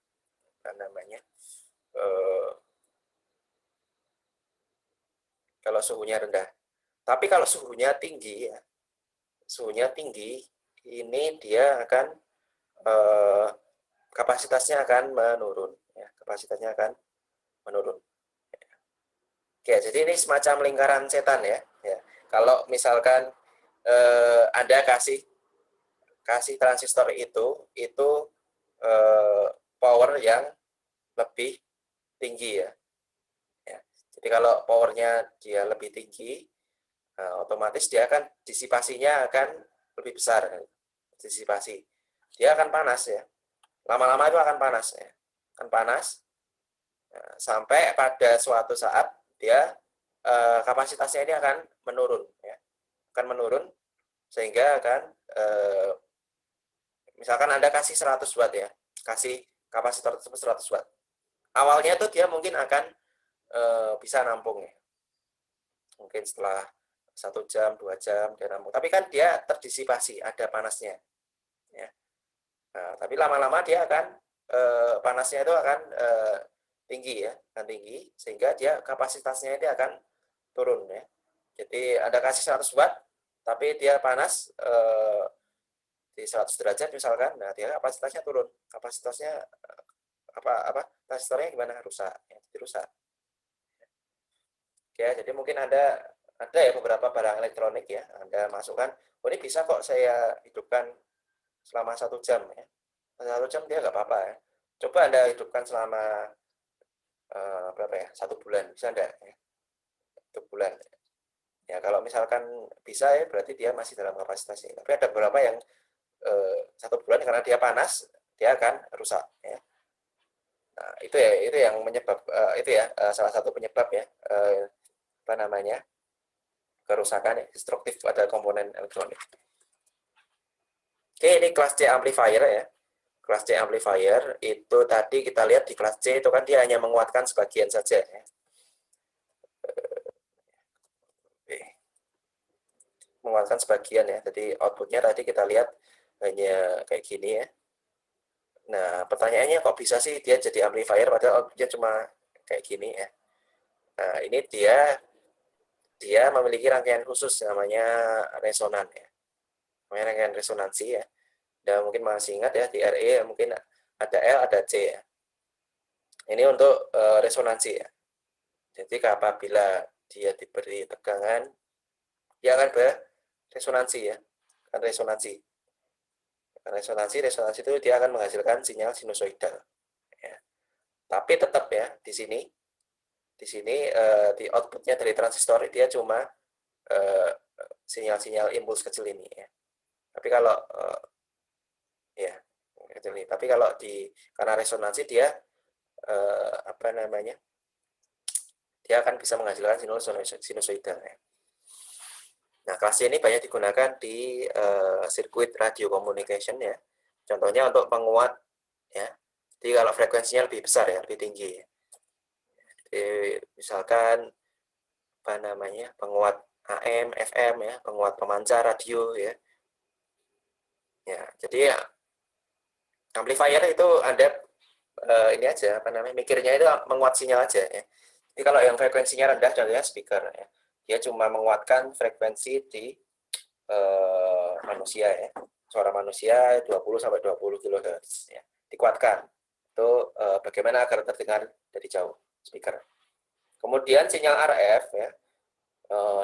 apa namanya? Eh, kalau suhunya rendah. Tapi kalau suhunya tinggi ya, suhunya tinggi ini dia akan eh, kapasitasnya akan menurun ya, kapasitasnya akan menurun. Oke, jadi ini semacam lingkaran setan ya. Ya. Kalau misalkan Anda kasih transistor itu power yang lebih tinggi ya. Ya. Jadi kalau powernya dia lebih tinggi, Nah, otomatis dia akan disipasinya akan lebih besar. Disipasi. Dia akan panas ya. Lama-lama itu akan panas ya. Akan panas sampai pada suatu saat dia kapasitasnya ini akan menurun ya. Akan menurun sehingga akan misalkan Anda kasih 100 watt ya. Kasih kapasitor tersebut 100 watt. Awalnya tuh dia mungkin akan bisa nampung ya. Mungkin setelah 1 jam, 2 jam dia nampung. Tapi kan dia terdisipasi, ada panasnya. Ya. Nah, tapi lama-lama dia akan panasnya itu akan tinggi ya, akan tinggi sehingga dia kapasitasnya itu akan turun ya. Jadi Anda kasih 100 watt, tapi dia panas di 100 derajat misalkan, nah dia kapasitasnya turun, kapasitasnya transistornya gimana, rusak ya, jadi rusak. Oke, jadi mungkin ada ya beberapa barang elektronik ya, Anda masukkan, oh ini bisa kok saya hidupkan selama 1 jam ya. 1 jam dia nggak apa-apa ya. Coba Anda hidupkan selama berapa ya? 1 bulan, bisa enggak ya? 1 bulan. Ya kalau misalkan bisa ya berarti dia masih dalam kapasitasnya. Tapi ada beberapa yang 1 bulan karena dia panas, dia akan rusak ya. Nah, itu yang menyebab itu ya salah satu penyebab ya apa namanya? Kerusakan ya, destruktif pada komponen elektronik. Oke, ini kelas C amplifier ya. Kelas C amplifier itu tadi kita lihat di kelas C itu kan dia hanya menguatkan sebagian saja ya. Menguatkan sebagian ya. Jadi outputnya tadi kita lihat hanya kayak gini ya. Nah, pertanyaannya kok bisa sih dia jadi amplifier padahal outputnya cuma kayak gini ya. Nah, ini dia memiliki rangkaian khusus namanya resonan ya. Namanya rangkaian resonansi ya. Dan mungkin masih ingat ya di RE mungkin ada L ada C ya. Ini untuk resonansi ya. Jadi apabila dia diberi tegangan, dia akan beresonansi ya. Akan resonansi. Resonansi itu dia akan menghasilkan sinyal sinusoidal. Ya. Tapi tetap ya di sini di outputnya dari transistor dia cuma sinyal-sinyal impuls kecil ini ya. Tapi kalau ya kecil ini. Tapi kalau karena resonansi dia apa namanya? Dia akan bisa menghasilkan sinusoidal ya. Nah, kelas ini banyak digunakan di sirkuit radio communication ya. Contohnya untuk penguat ya. Jadi kalau frekuensinya lebih besar ya, lebih tinggi ya. Jadi, misalkan apa namanya? Penguat AM, FM ya, penguat pemancar radio ya. Ya, jadi ya, amplifier itu Anda ini aja apa namanya? Mikirnya itu menguat sinyal aja ya. Jadi kalau yang frekuensinya rendah contohnya speaker ya. Dia cuma menguatkan frekuensi di manusia ya. Suara manusia 20 sampai 20 kHz ya. Dikuatkan. Itu bagaimana agar terdengar dari jauh speaker. Kemudian sinyal RF ya.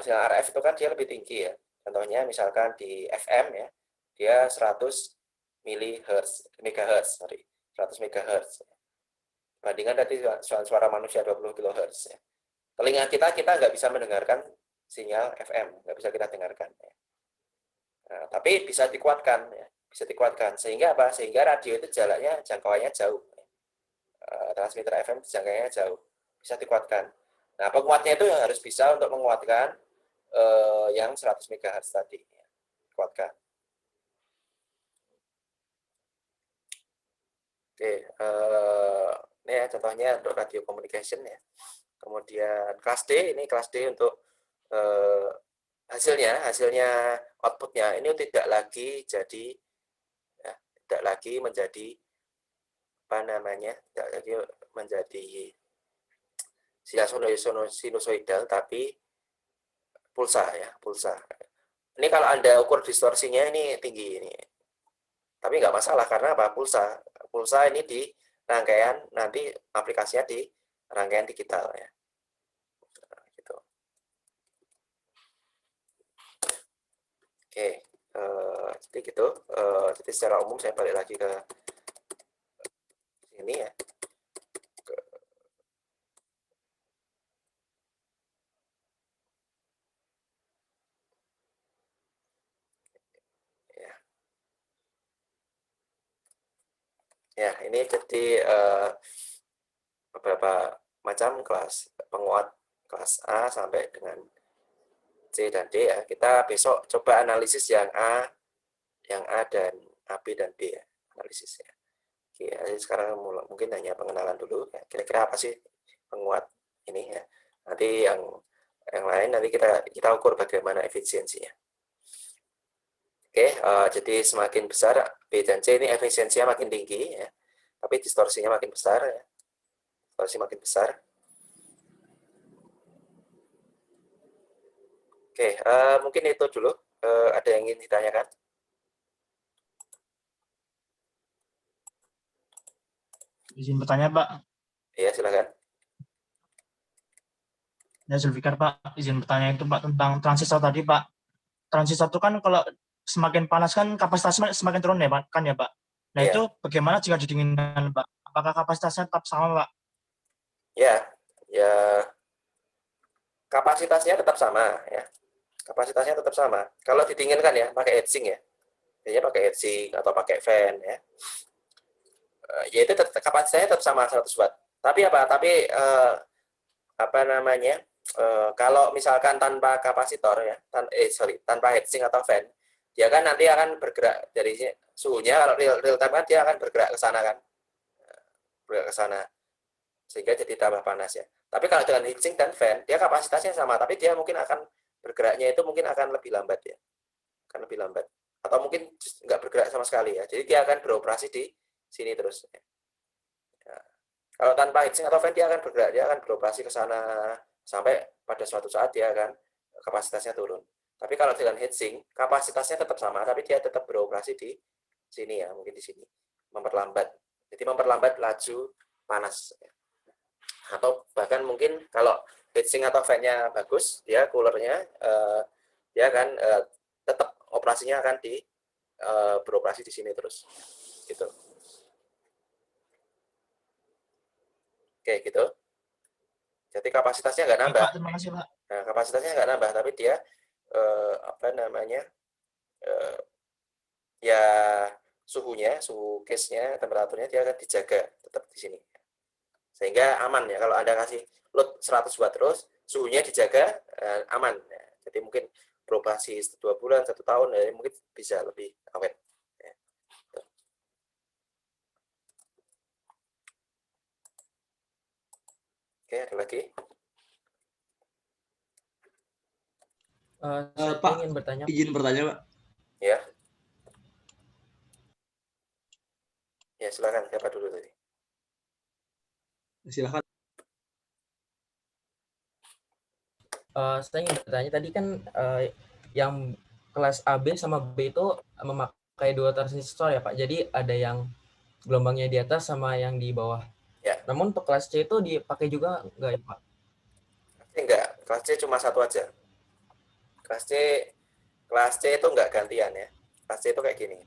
Sinyal RF itu kan dia lebih tinggi ya. Contohnya misalkan di FM ya. Dia 100 MHz, sorry. 100 MHz. Bandingkan tadi suara manusia 20 kHz ya. Telinga kita nggak bisa mendengarkan sinyal FM, nggak bisa kita dengarkan ya. Nah, tapi bisa dikuatkan ya. Bisa dikuatkan sehingga apa? Sehingga radio itu jaraknya jangkauannya jauh. Transmitter FM jangkauannya jauh. Bisa dikuatkan. Nah, penguatnya itu harus bisa untuk menguatkan yang 100 MHz tadi ya. Kuatkan. Oke, ini ya contohnya untuk radio communication ya. Kemudian kelas D, ini kelas D untuk hasilnya outputnya ini tidak lagi jadi ya, tidak lagi menjadi apa namanya, tidak lagi menjadi sinusoidal tapi pulsa ya, pulsa. Ini kalau Anda ukur distorsinya ini tinggi ini. Tapi nggak masalah karena apa? Pulsa. Pulsa ini di rangkaian nanti aplikasinya di rangkaian digital ya. Nah, gitu. Oke, jadi gitu. Jadi secara umum saya balik lagi ke sini ya. Ya, ini jadi beberapa macam kelas penguat kelas A sampai dengan C dan D ya. Kita besok coba analisis yang A dan AB dan B ya, analisisnya. Oke, sekarang mungkin hanya pengenalan dulu. Kira-kira apa sih penguat ini ya? Nanti yang lain nanti kita ukur bagaimana efisiensinya. Oke, jadi semakin besar B dan C ini efisiensinya makin tinggi ya, tapi distorsinya makin besar ya. Distorsi makin besar. Oke, mungkin itu dulu. Ada yang ingin ditanyakan? Izin bertanya, Pak. Iya, silakan. Ya, Zulfikar, Pak. Izin bertanya itu, Pak, tentang transistor tadi, Pak. Transistor itu kan kalau semakin panas kan kapasitasnya semakin turun ya, Pak? Kan ya, Pak? Nah, Iya. itu bagaimana jika didinginkan, Pak? Apakah kapasitasnya tetap sama, Pak? Ya, ya kapasitasnya tetap sama ya. Kapasitasnya tetap sama. Kalau didinginkan ya, pakai heatsink ya. Biasanya pakai heatsink atau pakai fan ya. Ya itu kapasitasnya tetap sama 100 watt. Tapi apa namanya? Kalau misalkan tanpa kapasitor ya, tanpa heatsink atau fan, dia kan nanti akan bergerak dari suhunya kalau real time kan dia akan bergerak ke sana kan. Bergerak ke sana sehingga jadi tambah panas ya. Tapi kalau dengan heatsink dan fan, dia kapasitasnya sama, tapi dia mungkin akan bergeraknya itu mungkin akan lebih lambat ya, akan lebih lambat. Atau mungkin nggak bergerak sama sekali ya. Jadi dia akan beroperasi di sini terus. Ya. Kalau tanpa heatsink atau fan dia akan bergerak, dia akan beroperasi ke sana sampai pada suatu saat dia akan kapasitasnya turun. Tapi kalau dengan heatsink kapasitasnya tetap sama, tapi dia tetap beroperasi di sini ya, mungkin di sini memperlambat. Jadi memperlambat laju panas. Atau bahkan mungkin kalau heatsink atau fan-nya bagus, dia coolernya dia akan tetap operasinya akan beroperasi di sini terus gitu. Oke gitu. Jadi kapasitasnya nggak Baik, nambah. Pak. Terima kasih, Pak. Nah, kapasitasnya nggak nambah, tapi dia apa namanya ya suhunya, suhu case-nya, temperaturnya dia akan dijaga tetap di sini. Sehingga aman ya kalau Anda kasih load 100 watt terus, suhunya dijaga aman. Ya. Jadi mungkin beroperasi 2 bulan, 1 tahun, ya, mungkin bisa lebih awet. Ya. Oke, ada lagi? Saya Pak, ingin bertanya. izin bertanya, Pak. Ya. Ya, silakan. Siapa dulu tadi? Silakan. Saya ingin bertanya tadi kan yang kelas AB sama B itu memakai dua transistor ya Pak. Jadi ada yang gelombangnya di atas sama yang di bawah. Ya. Namun untuk kelas C itu dipakai juga nggak ya Pak? Enggak, kelas C cuma satu aja. Kelas C itu enggak gantian ya. Kelas C itu kayak gini.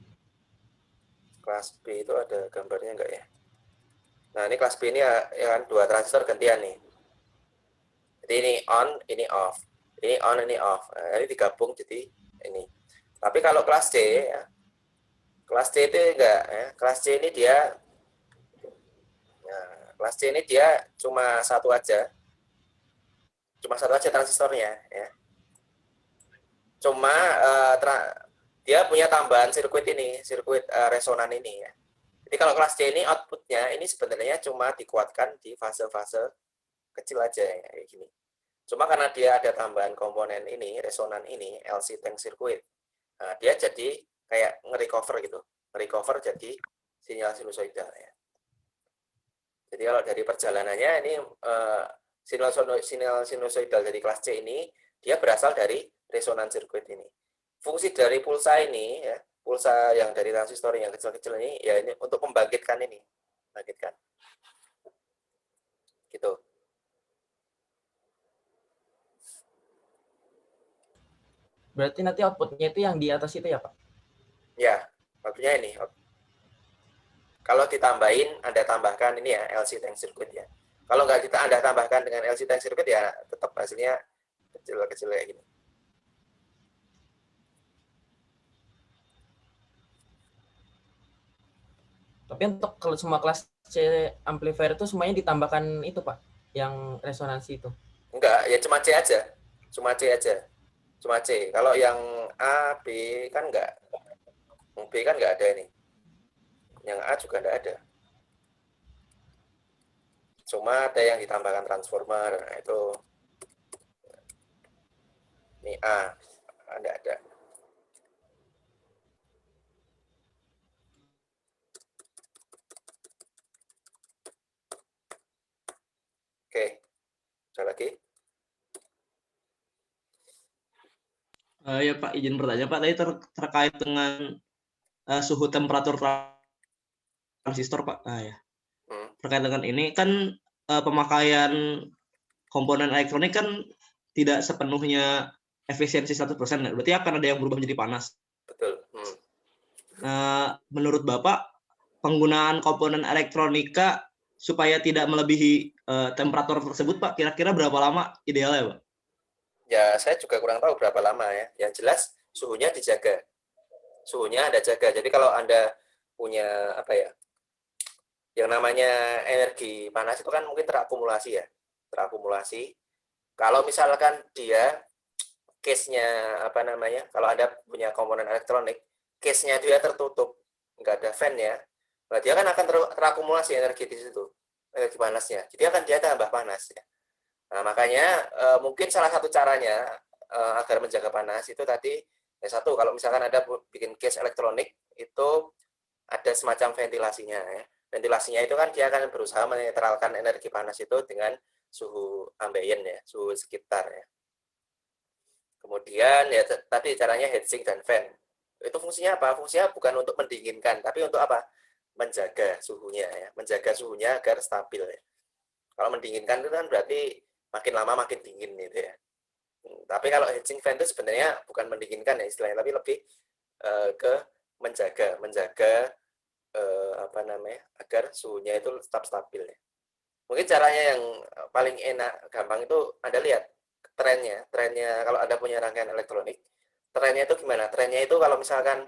Kelas B itu ada gambarnya enggak ya? Nah, ini kelas B ini ya kan dua transistor gantian nih. Jadi ini on, ini off. Ini on, ini off. Nah, ini digabung jadi ini. Tapi kalau kelas C ya, kelas C itu enggak ya. Kelas C ini dia kelas C ini dia cuma satu aja. Cuma satu aja transistornya ya. Cuma dia punya tambahan sirkuit ini, sirkuit resonan ini ya. Jadi kalau kelas C ini outputnya ini sebenarnya cuma dikuatkan di fase-fase kecil aja ya, kayak gini. Cuma karena dia ada tambahan komponen ini, resonan ini, LC tank circuit, nah, dia jadi kayak nge-recover gitu. Nge-recover jadi sinyal sinusoidal ya. Jadi kalau dari perjalanannya ini sinyal sinusoidal dari kelas C ini, dia berasal dari resonan sirkuit ini. Fungsi dari pulsa ini, ya, pulsa yang dari transistor yang kecil-kecil ini, ya ini untuk membangkitkan ini. Membangkitkan. Gitu. Berarti nanti outputnya itu yang di atas itu ya Pak? Ya, waktunya ini. Kalau ditambahin, Anda tambahkan ini ya, LC tank circuit ya. Kalau nggak Anda tambahkan dengan LC tank circuit ya tetap hasilnya kecil-kecil kayak gini. Tapi untuk kalau semua kelas C amplifier itu semuanya ditambahkan itu Pak, yang resonansi itu. Enggak, ya cuma C aja. Cuma C aja. Cuma C. Kalau yang A, B kan enggak. Yang B kan enggak ada ini. Yang A juga enggak ada. Cuma ada yang ditambahkan transformer. Nah, itu ini A. Enggak ada. Oke. Ada lagi? Ya Pak, izin bertanya Pak, tadi terkait dengan suhu temperatur transistor Pak. Ya. Terkait dengan ini kan pemakaian komponen elektronik kan tidak sepenuhnya efisiensi 100%. Berarti akan ada yang berubah menjadi panas. Betul. Menurut Bapak, penggunaan komponen elektronika supaya tidak melebihi temperatur tersebut Pak, kira-kira berapa lama idealnya Pak? Ya, saya juga kurang tahu berapa lama ya. Yang jelas suhunya dijaga. Suhunya Anda jaga. Jadi kalau Anda punya apa ya? Yang namanya energi panas itu kan mungkin terakumulasi ya. Terakumulasi. Kalau misalkan dia case-nya apa namanya? Kalau Anda punya komponen elektronik, case-nya dia tertutup, nggak ada fan ya. Nah, dia kan akan terakumulasi energi di situ. Energi panasnya. Jadi akan dia tambah panas ya. Nah, makanya mungkin salah satu caranya agar menjaga panas itu tadi ya satu, kalau misalkan ada bikin case elektronik itu ada semacam ventilasinya ya. Ventilasinya itu kan dia akan berusaha menetralkan energi panas itu dengan suhu ambien ya, suhu sekitar ya. Kemudian ya tadi caranya heatsink dan fan. Itu fungsinya apa? Fungsinya bukan untuk mendinginkan, tapi untuk apa? Menjaga suhunya ya, menjaga suhunya agar stabil ya. Kalau mendinginkan itu kan berarti makin lama makin dingin gitu ya. Tapi kalau heatsink fan itu sebenarnya bukan mendinginkan ya istilahnya, tapi lebih ke menjaga apa namanya agar suhunya itu tetap stabil ya. Mungkin caranya yang paling enak, gampang itu Anda lihat trennya kalau Anda punya rangkaian elektronik, trennya itu gimana? Trennya itu kalau misalkan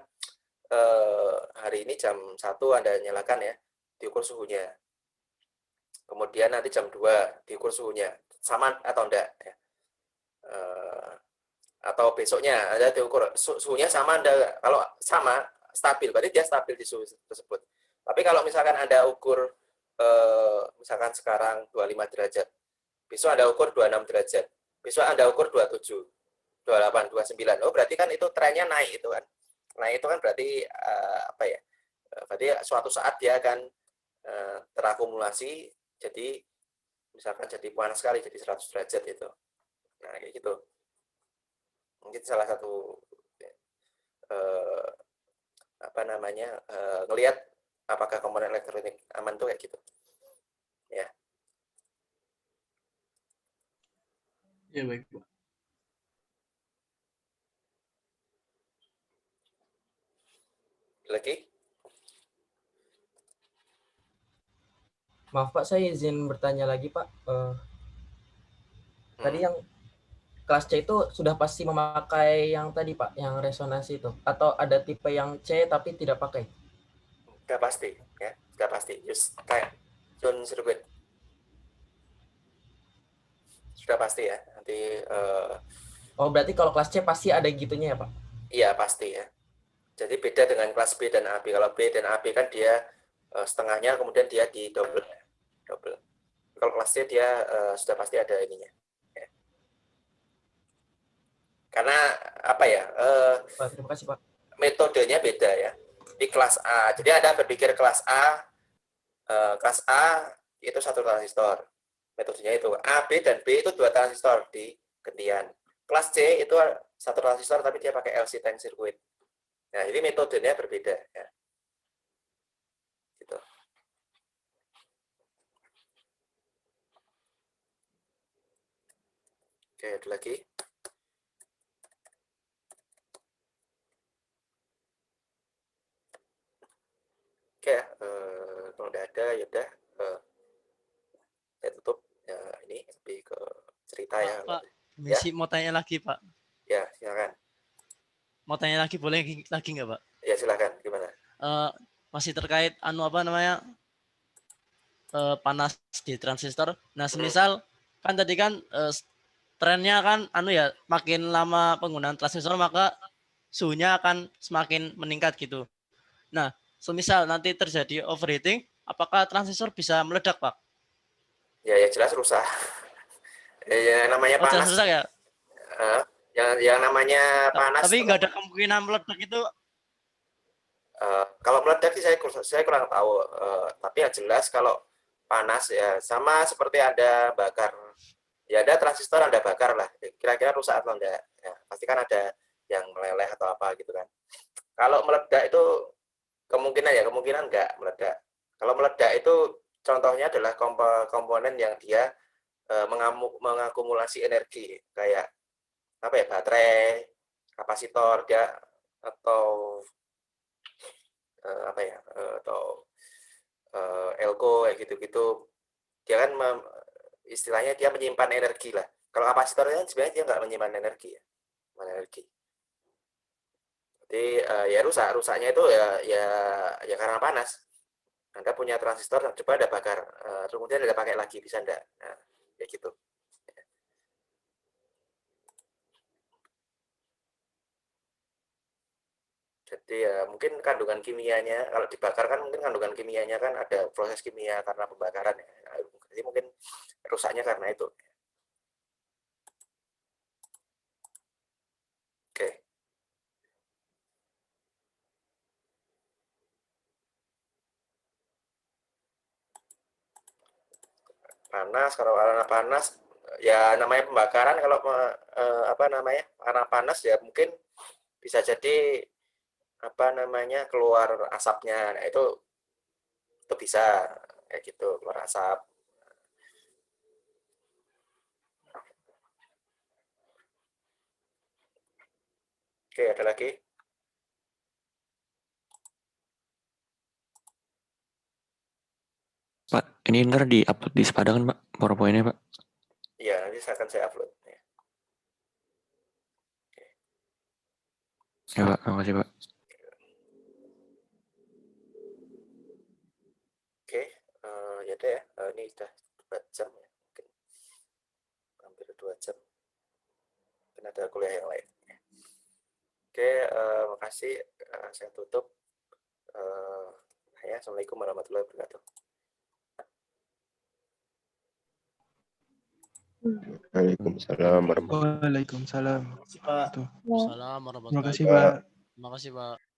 hari ini jam 1 Anda nyalakan ya, diukur suhunya. Kemudian nanti jam 2 diukur suhunya sama atau enggak ya. Atau besoknya ada diukur suhunya sama enggak. Kalau sama stabil berarti dia stabil di suhu tersebut. Tapi kalau misalkan Anda ukur misalkan sekarang 25 derajat, besok Anda ukur 26 derajat, besok Anda ukur 27, 28, 29. Oh, berarti kan itu trennya naik itu kan. Naik itu kan berarti apa ya? Berarti suatu saat dia akan terakumulasi jadi misalkan jadi panas sekali jadi 100 derajat itu. Nah, kayak gitu. Mungkin salah satu apa namanya ngelihat apakah komponen elektronik aman tuh kayak gitu. Ya. Ya baik Pak. Lagi? Maaf Pak, saya izin bertanya lagi Pak. Tadi yang kelas C itu sudah pasti memakai yang tadi Pak, yang resonansi itu, atau ada tipe yang C tapi tidak pakai? Sudah pasti, ya, sudah pasti. Just kayak John Circuit, sudah pasti ya. Nanti Oh berarti kalau kelas C pasti ada gitunya ya Pak? iya pasti ya. Jadi beda dengan kelas B dan AB. Kalau B dan AB kan dia setengahnya, kemudian dia di double. Kalau kelas C dia sudah pasti ada ininya. Ya. Karena apa ya? Terima kasih Pak. Metodenya beda ya. Di kelas A, jadi Anda berpikir kelas A itu satu transistor. Metodenya itu A, B, dan B itu 2 transistor di gentian. Kelas C itu satu transistor tapi dia pakai LC tank circuit. Nah, jadi metodenya berbeda ya. Gitu. Oke, ada lagi? Oke, kalau udah ada ya udah saya tutup ya, ini lebih ke cerita Pak, ya. Pak, Ya? Messi mau tanya lagi Pak. Ya, silakan. Mau tanya lagi boleh lagi nggak Pak? Ya, silakan. Gimana? masih terkait panas di transistor. Nah, semisal kan tadi kan trennya kan makin lama penggunaan transistor maka suhunya akan semakin meningkat gitu. Nah, semisal nanti terjadi overheating, apakah transistor bisa meledak, Pak? Ya jelas rusak. Ya namanya panas. Jelas rusak ya? Yang namanya panas. Tapi nggak ada kemungkinan meledak itu. Kalau meledak sih saya kurang tahu. Tapi yang jelas kalau panas ya sama seperti ada bakar. Ya ada transistor, ada bakar lah. Kira-kira rusak atau enggak? Ya, pasti kan ada yang meleleh atau apa gitu kan. Kalau meledak itu kemungkinan enggak meledak. Kalau meledak itu contohnya adalah komponen yang dia mengakumulasi energi kayak apa ya, baterai, kapasitor dia atau atau elko kayak gitu-gitu. Dia kan istilahnya dia menyimpan energi lah. Kalau kapasitornya sebenarnya dia nggak menyimpan energi ya. Jadi ya rusaknya itu ya karena panas. Anda punya transistor, coba Anda bakar, kemudian Anda pakai lagi, bisa enggak? Nah, kayak gitu. Jadi ya mungkin kandungan kimianya, kalau dibakar kan mungkin kandungan kimianya kan ada proses kimia karena pembakaran ya. Jadi mungkin rusaknya karena itu. Oke. Panas, kalau karena panas ya namanya pembakaran, kalau karena panas ya mungkin bisa jadi keluar asapnya. Nah, itu bisa kayak gitu, keluar asap. Oke, ada lagi? Pak, ini ntar di-upload di Sepada kan, Pak? PowerPoint-nya, Pak? Iya, nanti akan saya upload. Ya, Pak. Makasih, Pak. Oke, ya deh ya. Ini sudah 2 jam ya. Mungkin hampir 2 jam. Mungkin ada kuliah yang lain. Oke, makasih. Saya tutup. Assalamualaikum warahmatullahi wabarakatuh. Waalaikumsalam warahmatullahi wabarakatuh. Waalaikumsalam warahmatullahi Terima kasih, Pak. Terima kasih, Pak.